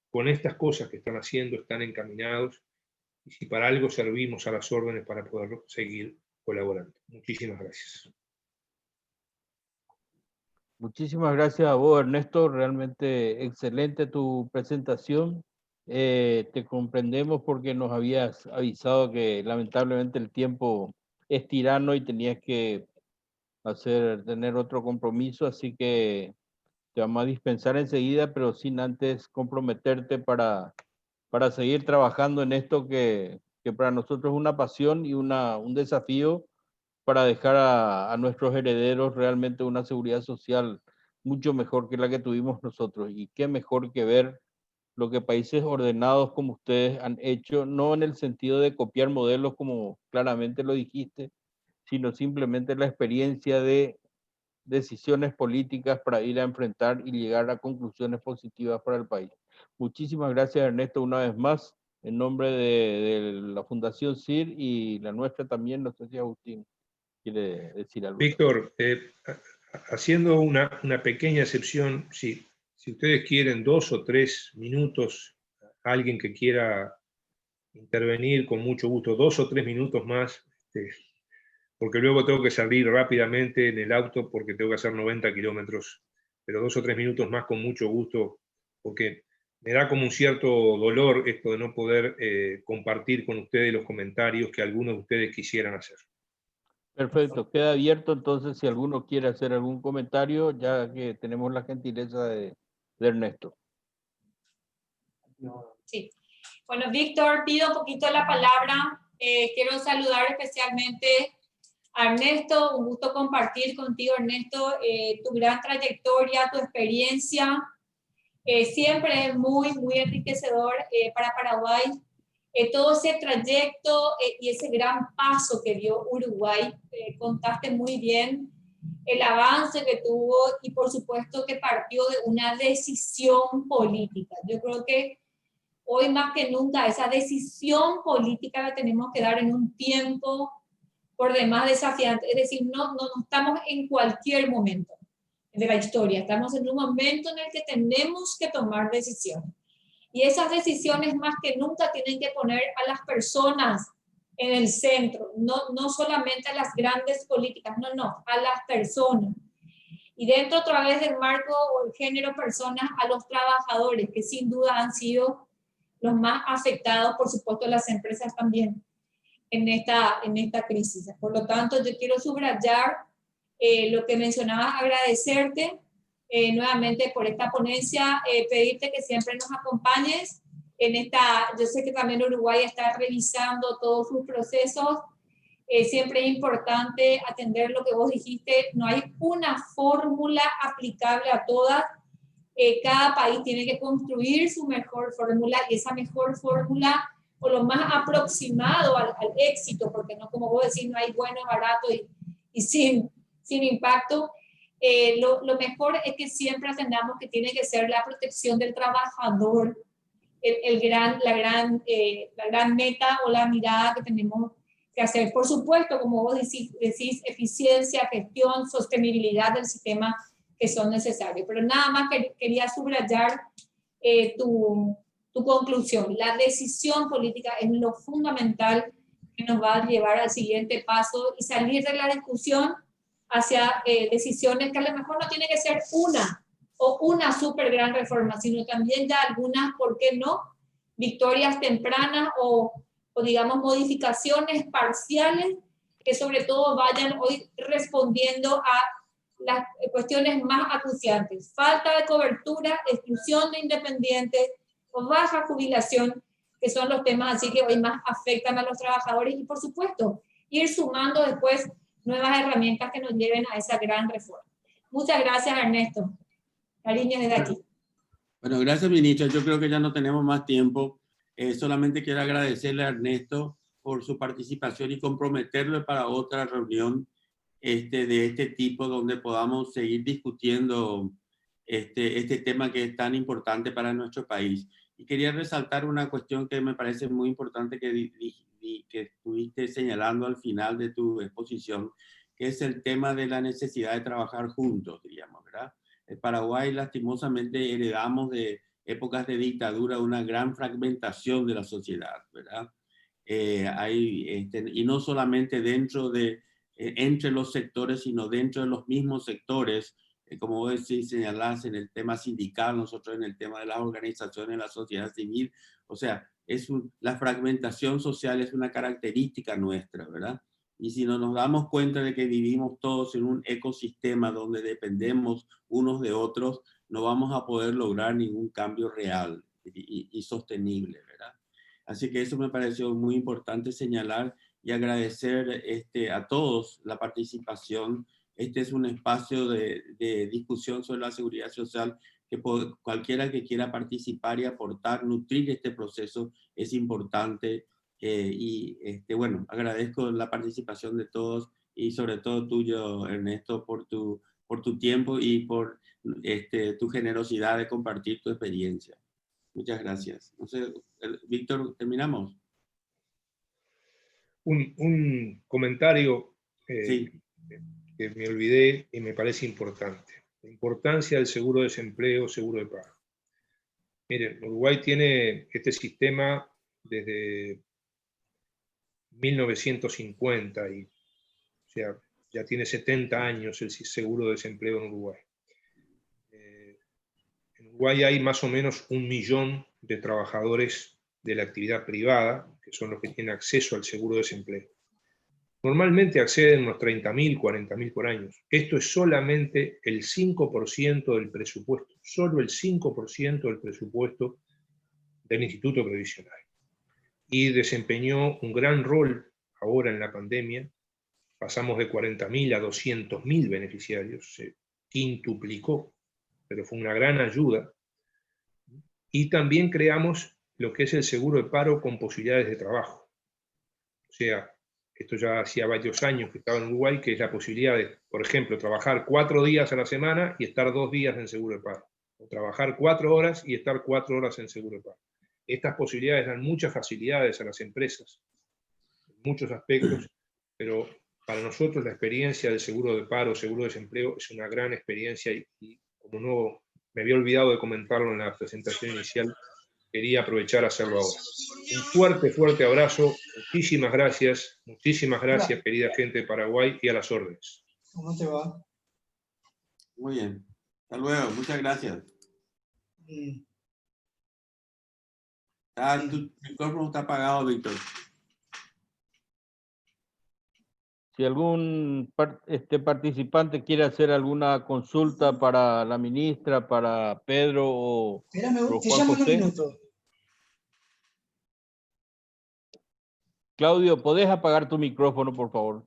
con estas cosas que están haciendo, están encaminados, y si para algo servimos a las órdenes para poder seguir colaborando. Muchísimas gracias. Muchísimas gracias a vos, Ernesto. Realmente excelente tu presentación. Te comprendemos porque nos habías avisado que lamentablemente el tiempo es tirano y tenías que tener otro compromiso, así que te vamos a dispensar enseguida, pero sin antes comprometerte para seguir trabajando en esto que para nosotros es una pasión y un desafío para dejar a nuestros herederos realmente una seguridad social mucho mejor que la que tuvimos nosotros. Y qué mejor que ver lo que países ordenados como ustedes han hecho, no en el sentido de copiar modelos como claramente lo dijiste, sino simplemente la experiencia de decisiones políticas para ir a enfrentar y llegar a conclusiones positivas para el país. Muchísimas gracias, Ernesto, una vez más, en nombre de la Fundación CIR y la nuestra también. No sé si Agustín quiere decir algo. Víctor, haciendo una pequeña excepción, si ustedes quieren 2 o 3 minutos, alguien que quiera intervenir, con mucho gusto, 2 o 3 minutos más, porque luego tengo que salir rápidamente en el auto porque tengo que hacer 90 kilómetros, pero 2 o 3 minutos más con mucho gusto, porque me da como un cierto dolor esto de no poder compartir con ustedes los comentarios que algunos de ustedes quisieran hacer. Perfecto, queda abierto entonces si alguno quiere hacer algún comentario, ya que tenemos la gentileza de Ernesto. Sí. Bueno, Víctor, pido un poquito la palabra. Quiero saludar especialmente a Ernesto. Un gusto compartir contigo, Ernesto, tu gran trayectoria, tu experiencia. Siempre es muy, muy enriquecedor para Paraguay. Todo ese trayecto y ese gran paso que dio Uruguay, contaste muy bien el avance que tuvo y por supuesto que partió de una decisión política. Yo creo que hoy más que nunca esa decisión política la tenemos que dar en un tiempo por demás desafiante. Es decir, no estamos en cualquier momento de la historia, estamos en un momento en el que tenemos que tomar decisiones. Y esas decisiones más que nunca tienen que poner a las personas en el centro, no solamente a las grandes políticas, no, a las personas. Y dentro otra vez del marco o el género personas, a los trabajadores, que sin duda han sido los más afectados, por supuesto las empresas también, en esta crisis. Por lo tanto, yo quiero subrayar lo que mencionabas, agradecerte nuevamente por esta ponencia, pedirte que siempre nos acompañes en esta, yo sé que también Uruguay está revisando todos sus procesos, siempre es importante atender lo que vos dijiste, no hay una fórmula aplicable a todas, cada país tiene que construir su mejor fórmula y esa mejor fórmula o lo más aproximado al éxito, porque no, como vos decís, no hay bueno, barato y sin impacto. Lo mejor es que siempre atendamos que tiene que ser la protección del trabajador, la gran meta o la mirada que tenemos que hacer. Por supuesto, como vos decís, eficiencia, gestión, sostenibilidad del sistema que son necesarios. Pero nada más quería subrayar tu conclusión. La decisión política es lo fundamental que nos va a llevar al siguiente paso y salir de la discusión hacia decisiones que a lo mejor no tiene que ser una súper gran reforma, sino también ya algunas, ¿por qué no? Victorias tempranas o digamos modificaciones parciales que sobre todo vayan hoy respondiendo a las cuestiones más acuciantes. Falta de cobertura, exclusión de independientes o baja jubilación, que son los temas así que hoy más afectan a los trabajadores y por supuesto ir sumando después nuevas herramientas que nos lleven a esa gran reforma. Muchas gracias, Ernesto. Cariño desde aquí. Bueno, gracias, ministra. Yo creo que ya no tenemos más tiempo. Solamente quiero agradecerle a Ernesto por su participación y comprometerlo para otra reunión de este tipo donde podamos seguir discutiendo este tema que es tan importante para nuestro país. Y quería resaltar una cuestión que me parece muy importante que estuviste señalando al final de tu exposición, que es el tema de la necesidad de trabajar juntos, diríamos, ¿verdad? En Paraguay, lastimosamente, heredamos de épocas de dictadura una gran fragmentación de la sociedad, ¿verdad? Y no solamente entre los sectores, sino dentro de los mismos sectores, como vos decís, señalás en el tema sindical, nosotros en el tema de las organizaciones de la sociedad civil, o sea, la fragmentación social es una característica nuestra, ¿verdad? Y si no nos damos cuenta de que vivimos todos en un ecosistema donde dependemos unos de otros, no vamos a poder lograr ningún cambio real y sostenible, ¿verdad? Así que eso me pareció muy importante señalar y agradecer a todos la participación. Este es un espacio de discusión sobre la seguridad social que cualquiera que quiera participar y aportar, nutrir este proceso es importante. Bueno, agradezco la participación de todos y sobre todo tuyo, Ernesto, por tu tiempo y por tu generosidad de compartir tu experiencia. Muchas gracias. No sé, Víctor, ¿terminamos? Un comentario sí. Que me olvidé y me parece importante. La importancia del seguro de desempleo, seguro de paro. Miren, Uruguay tiene este sistema desde 1950, o sea, ya tiene 70 años el seguro de desempleo en Uruguay. En Uruguay hay más o menos 1 millón de trabajadores de la actividad privada, que son los que tienen acceso al seguro de desempleo. Normalmente acceden unos 30.000, 40.000 por año. Esto es solamente el 5% del presupuesto, solo el 5% del presupuesto del Instituto Previsional. Y desempeñó un gran rol ahora en la pandemia. Pasamos de 40.000 a 200.000 beneficiarios, se quintuplicó, pero fue una gran ayuda. Y también creamos lo que es el seguro de paro con posibilidades de trabajo. O sea, esto ya hacía varios años que estaba en Uruguay, que es la posibilidad de, por ejemplo, trabajar 4 días a la semana y estar 2 días en seguro de paro. O trabajar 4 horas y estar 4 horas en seguro de paro. Estas posibilidades dan muchas facilidades a las empresas, en muchos aspectos, pero para nosotros la experiencia del seguro de paro, seguro de desempleo, es una gran experiencia y como no me había olvidado de comentarlo en la presentación inicial, quería aprovechar a hacerlo ahora. Un fuerte, fuerte abrazo. Muchísimas gracias, querida gente de Paraguay, y a las órdenes. ¿Cómo te va? Muy bien. Hasta luego. Muchas gracias. Tu micrófono está apagado, Víctor. Si algún participante quiere hacer alguna consulta para la ministra, para Pedro o Espérame, te Juan llamo en un José. minuto. Claudio, ¿podés apagar tu micrófono, por favor?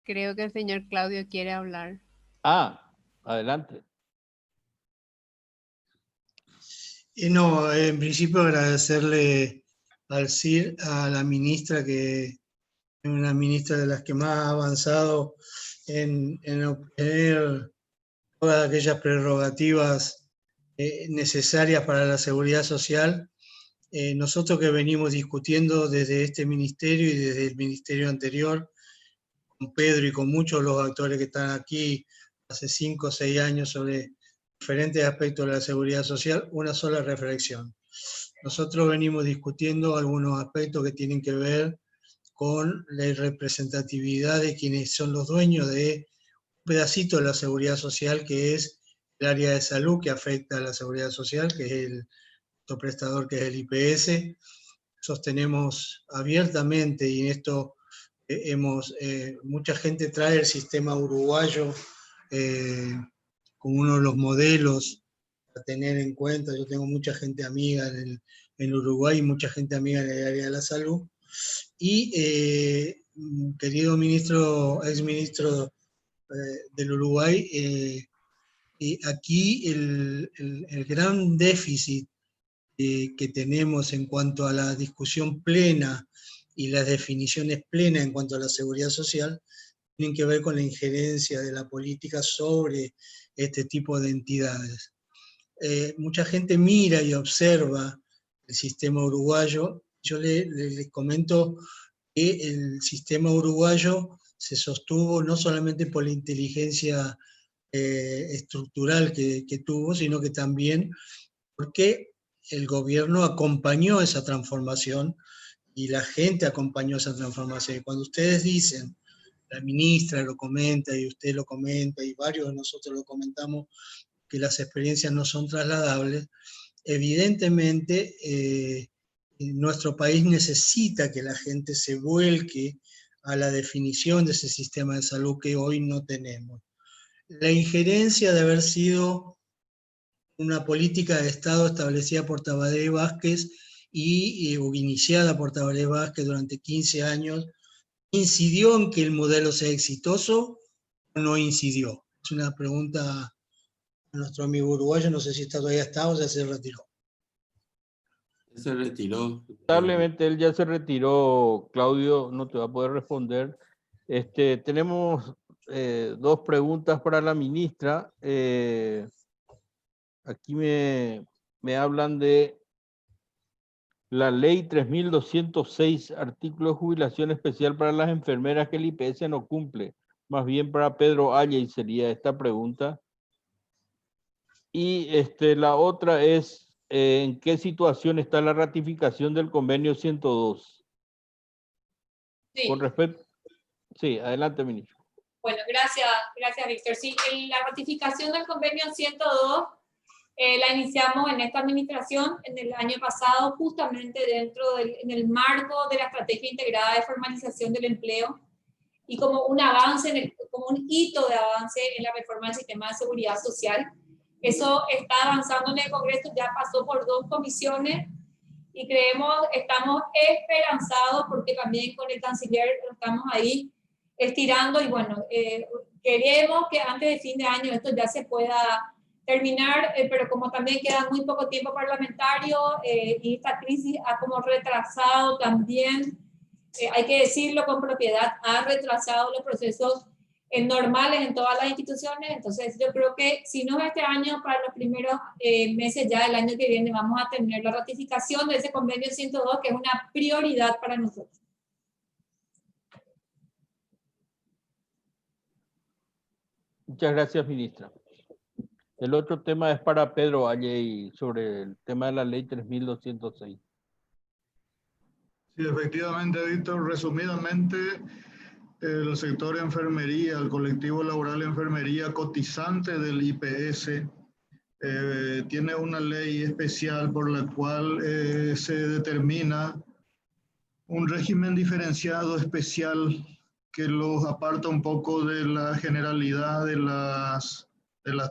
Creo que el señor Claudio quiere hablar. Ah, adelante. No, en principio agradecerle al CIR, a la ministra, que es una ministra de las que más ha avanzado en obtener todas aquellas prerrogativas necesarias para la seguridad social. Nosotros que venimos discutiendo desde este ministerio y desde el ministerio anterior, con Pedro y con muchos de los actores que están aquí hace 5 o 6 años sobre diferentes aspectos de la seguridad social, una sola reflexión. Nosotros venimos discutiendo algunos aspectos que tienen que ver con la representatividad de quienes son los dueños de un pedacito de la seguridad social, que es el área de salud que afecta a la seguridad social, que es el prestador, que es el IPS. Sostenemos abiertamente, y en esto mucha gente trae el sistema uruguayo como uno de los modelos a tener en cuenta. Yo tengo mucha gente amiga en Uruguay y mucha gente amiga en el área de la salud. Y querido exministro del Uruguay, y aquí el gran déficit que tenemos en cuanto a la discusión plena y las definiciones plenas en cuanto a la seguridad social tienen que ver con la injerencia de la política sobre este tipo de entidades. Mucha gente mira y observa el sistema uruguayo. Yo les comento que el sistema uruguayo se sostuvo no solamente por la inteligencia estructural que tuvo, sino que también porque el gobierno acompañó esa transformación y la gente acompañó esa transformación. Y cuando ustedes dicen, la ministra lo comenta y usted lo comenta y varios de nosotros lo comentamos, que las experiencias no son trasladables, evidentemente nuestro país necesita que la gente se vuelque a la definición de ese sistema de salud que hoy no tenemos. La injerencia de haber sido una política de Estado establecida por Tabaré Vázquez o iniciada por Tabaré Vázquez durante 15 años, ¿incidió en que el modelo sea exitoso o no incidió? Es una pregunta a nuestro amigo uruguayo, no sé si todavía está o ya se retiró. Se retiró. Lamentablemente él ya se retiró, Claudio, no te va a poder responder. Tenemos 2 preguntas para la ministra. Aquí me hablan de la ley 3206, artículo de jubilación especial para las enfermeras que el IPS no cumple. Más bien para Pedro Alley sería esta pregunta. Y la otra es, ¿en qué situación está la ratificación del convenio 102? Sí. Con respecto... Sí, adelante, ministro. Bueno, gracias, Víctor. Sí, la ratificación del convenio 102 la iniciamos en esta administración en el año pasado, justamente en el marco de la Estrategia Integrada de Formalización del Empleo y como un avance, como un hito de avance en la reforma del sistema de seguridad social. Eso está avanzando en el Congreso, ya pasó por 2 comisiones y estamos esperanzados porque también con el canciller estamos ahí estirando y bueno, queremos que antes de fin de año esto ya se pueda terminar, pero como también queda muy poco tiempo parlamentario y esta crisis ha como retrasado también, hay que decirlo con propiedad, ha retrasado los procesos normales en todas las instituciones. Entonces yo creo que si no este año, para los primeros meses ya del año que viene vamos a tener la ratificación de ese convenio 102, que es una prioridad para nosotros. Muchas gracias, ministra. El otro tema es para Pedro Valle sobre el tema de la ley 3206. Sí, efectivamente, Víctor, resumidamente, el sector enfermería, el colectivo laboral enfermería cotizante del IPS, tiene una ley especial por la cual se determina un régimen diferenciado especial que los aparta un poco de la generalidad de las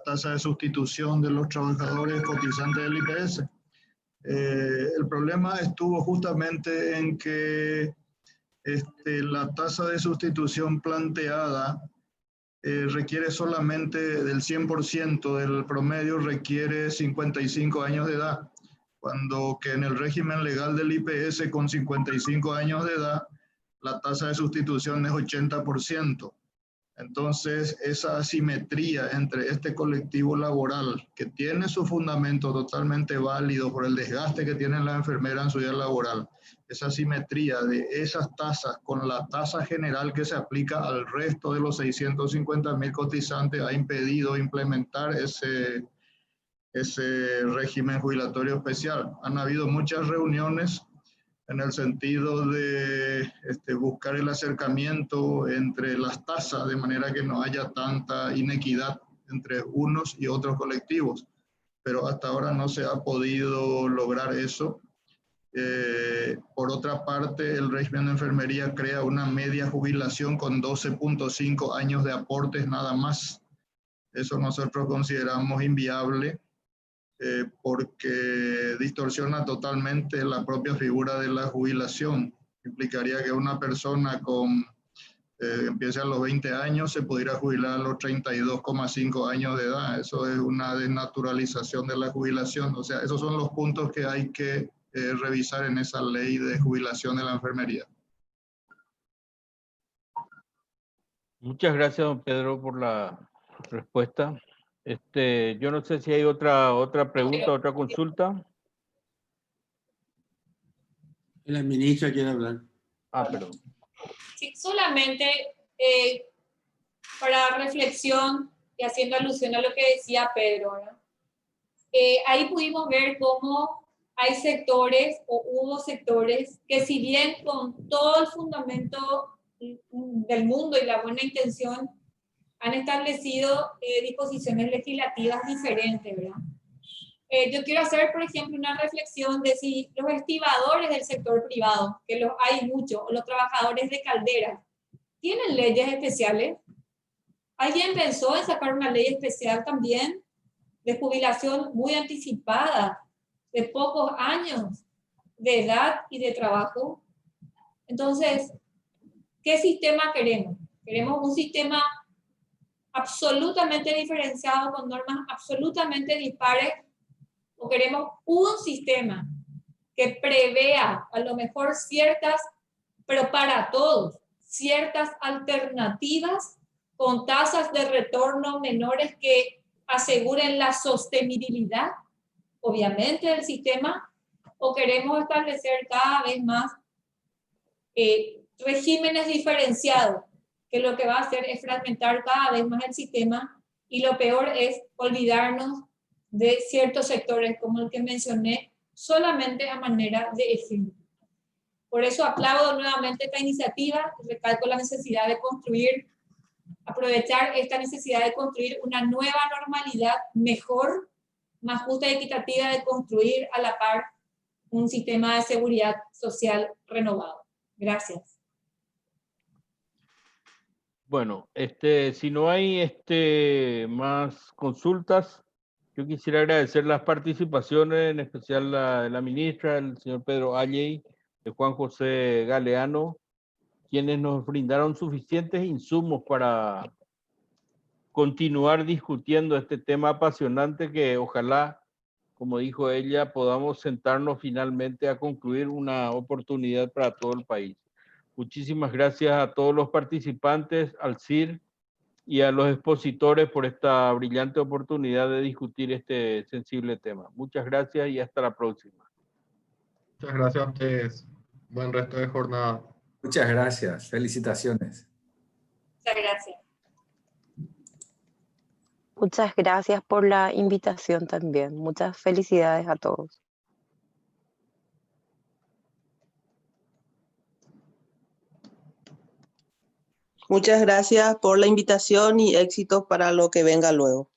tasas de sustitución de los trabajadores cotizantes del IPS. El problema estuvo justamente en que la tasa de sustitución planteada requiere solamente del 100% del promedio, requiere 55 años de edad, cuando que en el régimen legal del IPS con 55 años de edad la tasa de sustitución es 80%. Entonces, esa asimetría entre este colectivo laboral, que tiene su fundamento totalmente válido por el desgaste que tienen las enfermeras en su vida laboral, esa asimetría de esas tasas con la tasa general que se aplica al resto de los 650.000 cotizantes ha impedido implementar ese régimen jubilatorio especial. Han habido muchas reuniones en el sentido de buscar el acercamiento entre las tasas, de manera que no haya tanta inequidad entre unos y otros colectivos, pero hasta ahora no se ha podido lograr eso. Por otra parte, el régimen de enfermería crea una media jubilación con 12.5 años de aportes nada más. Eso nosotros consideramos inviable, porque distorsiona totalmente la propia figura de la jubilación. Implicaría que una persona empiece a los 20 años, se pudiera jubilar a los 32,5 años de edad. Eso es una desnaturalización de la jubilación. O sea, esos son los puntos que hay que revisar en esa ley de jubilación de la enfermería. Muchas gracias, don Pedro, por la respuesta. Yo no sé si hay otra pregunta, otra consulta. La ministra quiere hablar. Perdón. Sí, solamente para reflexión y haciendo alusión a lo que decía Pedro, ¿no? Ahí pudimos ver cómo hay sectores o hubo sectores que, si bien con todo el fundamento del mundo y la buena intención, han establecido disposiciones legislativas diferentes, ¿verdad? Yo quiero hacer, por ejemplo, una reflexión de si los estibadores del sector privado, que los hay muchos, o los trabajadores de calderas, ¿tienen leyes especiales? ¿Alguien pensó en sacar una ley especial también de jubilación muy anticipada, de pocos años de edad y de trabajo? Entonces, ¿qué sistema queremos? ¿Queremos un sistema absolutamente diferenciado con normas absolutamente dispares, o queremos un sistema que prevea a lo mejor ciertas, pero para todos, ciertas alternativas con tasas de retorno menores que aseguren la sostenibilidad, obviamente, del sistema? ¿O queremos establecer cada vez más regímenes diferenciados, que lo que va a hacer es fragmentar cada vez más el sistema, y lo peor es olvidarnos de ciertos sectores, como el que mencioné, solamente a manera de ejemplo? Por eso aplaudo nuevamente esta iniciativa, recalco la necesidad de aprovechar esta necesidad de construir una nueva normalidad mejor, más justa y equitativa, de construir a la par un sistema de seguridad social renovado. Gracias. Bueno, si no hay más consultas, yo quisiera agradecer las participaciones, en especial de la ministra, el señor Pedro Valle, de Juan José Galeano, quienes nos brindaron suficientes insumos para continuar discutiendo este tema apasionante que ojalá, como dijo ella, podamos sentarnos finalmente a concluir una oportunidad para todo el país. Muchísimas gracias a todos los participantes, al CIR y a los expositores por esta brillante oportunidad de discutir este sensible tema. Muchas gracias y hasta la próxima. Muchas gracias a ustedes. Buen resto de jornada. Muchas gracias. Felicitaciones. Muchas gracias. Muchas gracias por la invitación también. Muchas felicidades a todos. Muchas gracias por la invitación y éxitos para lo que venga luego.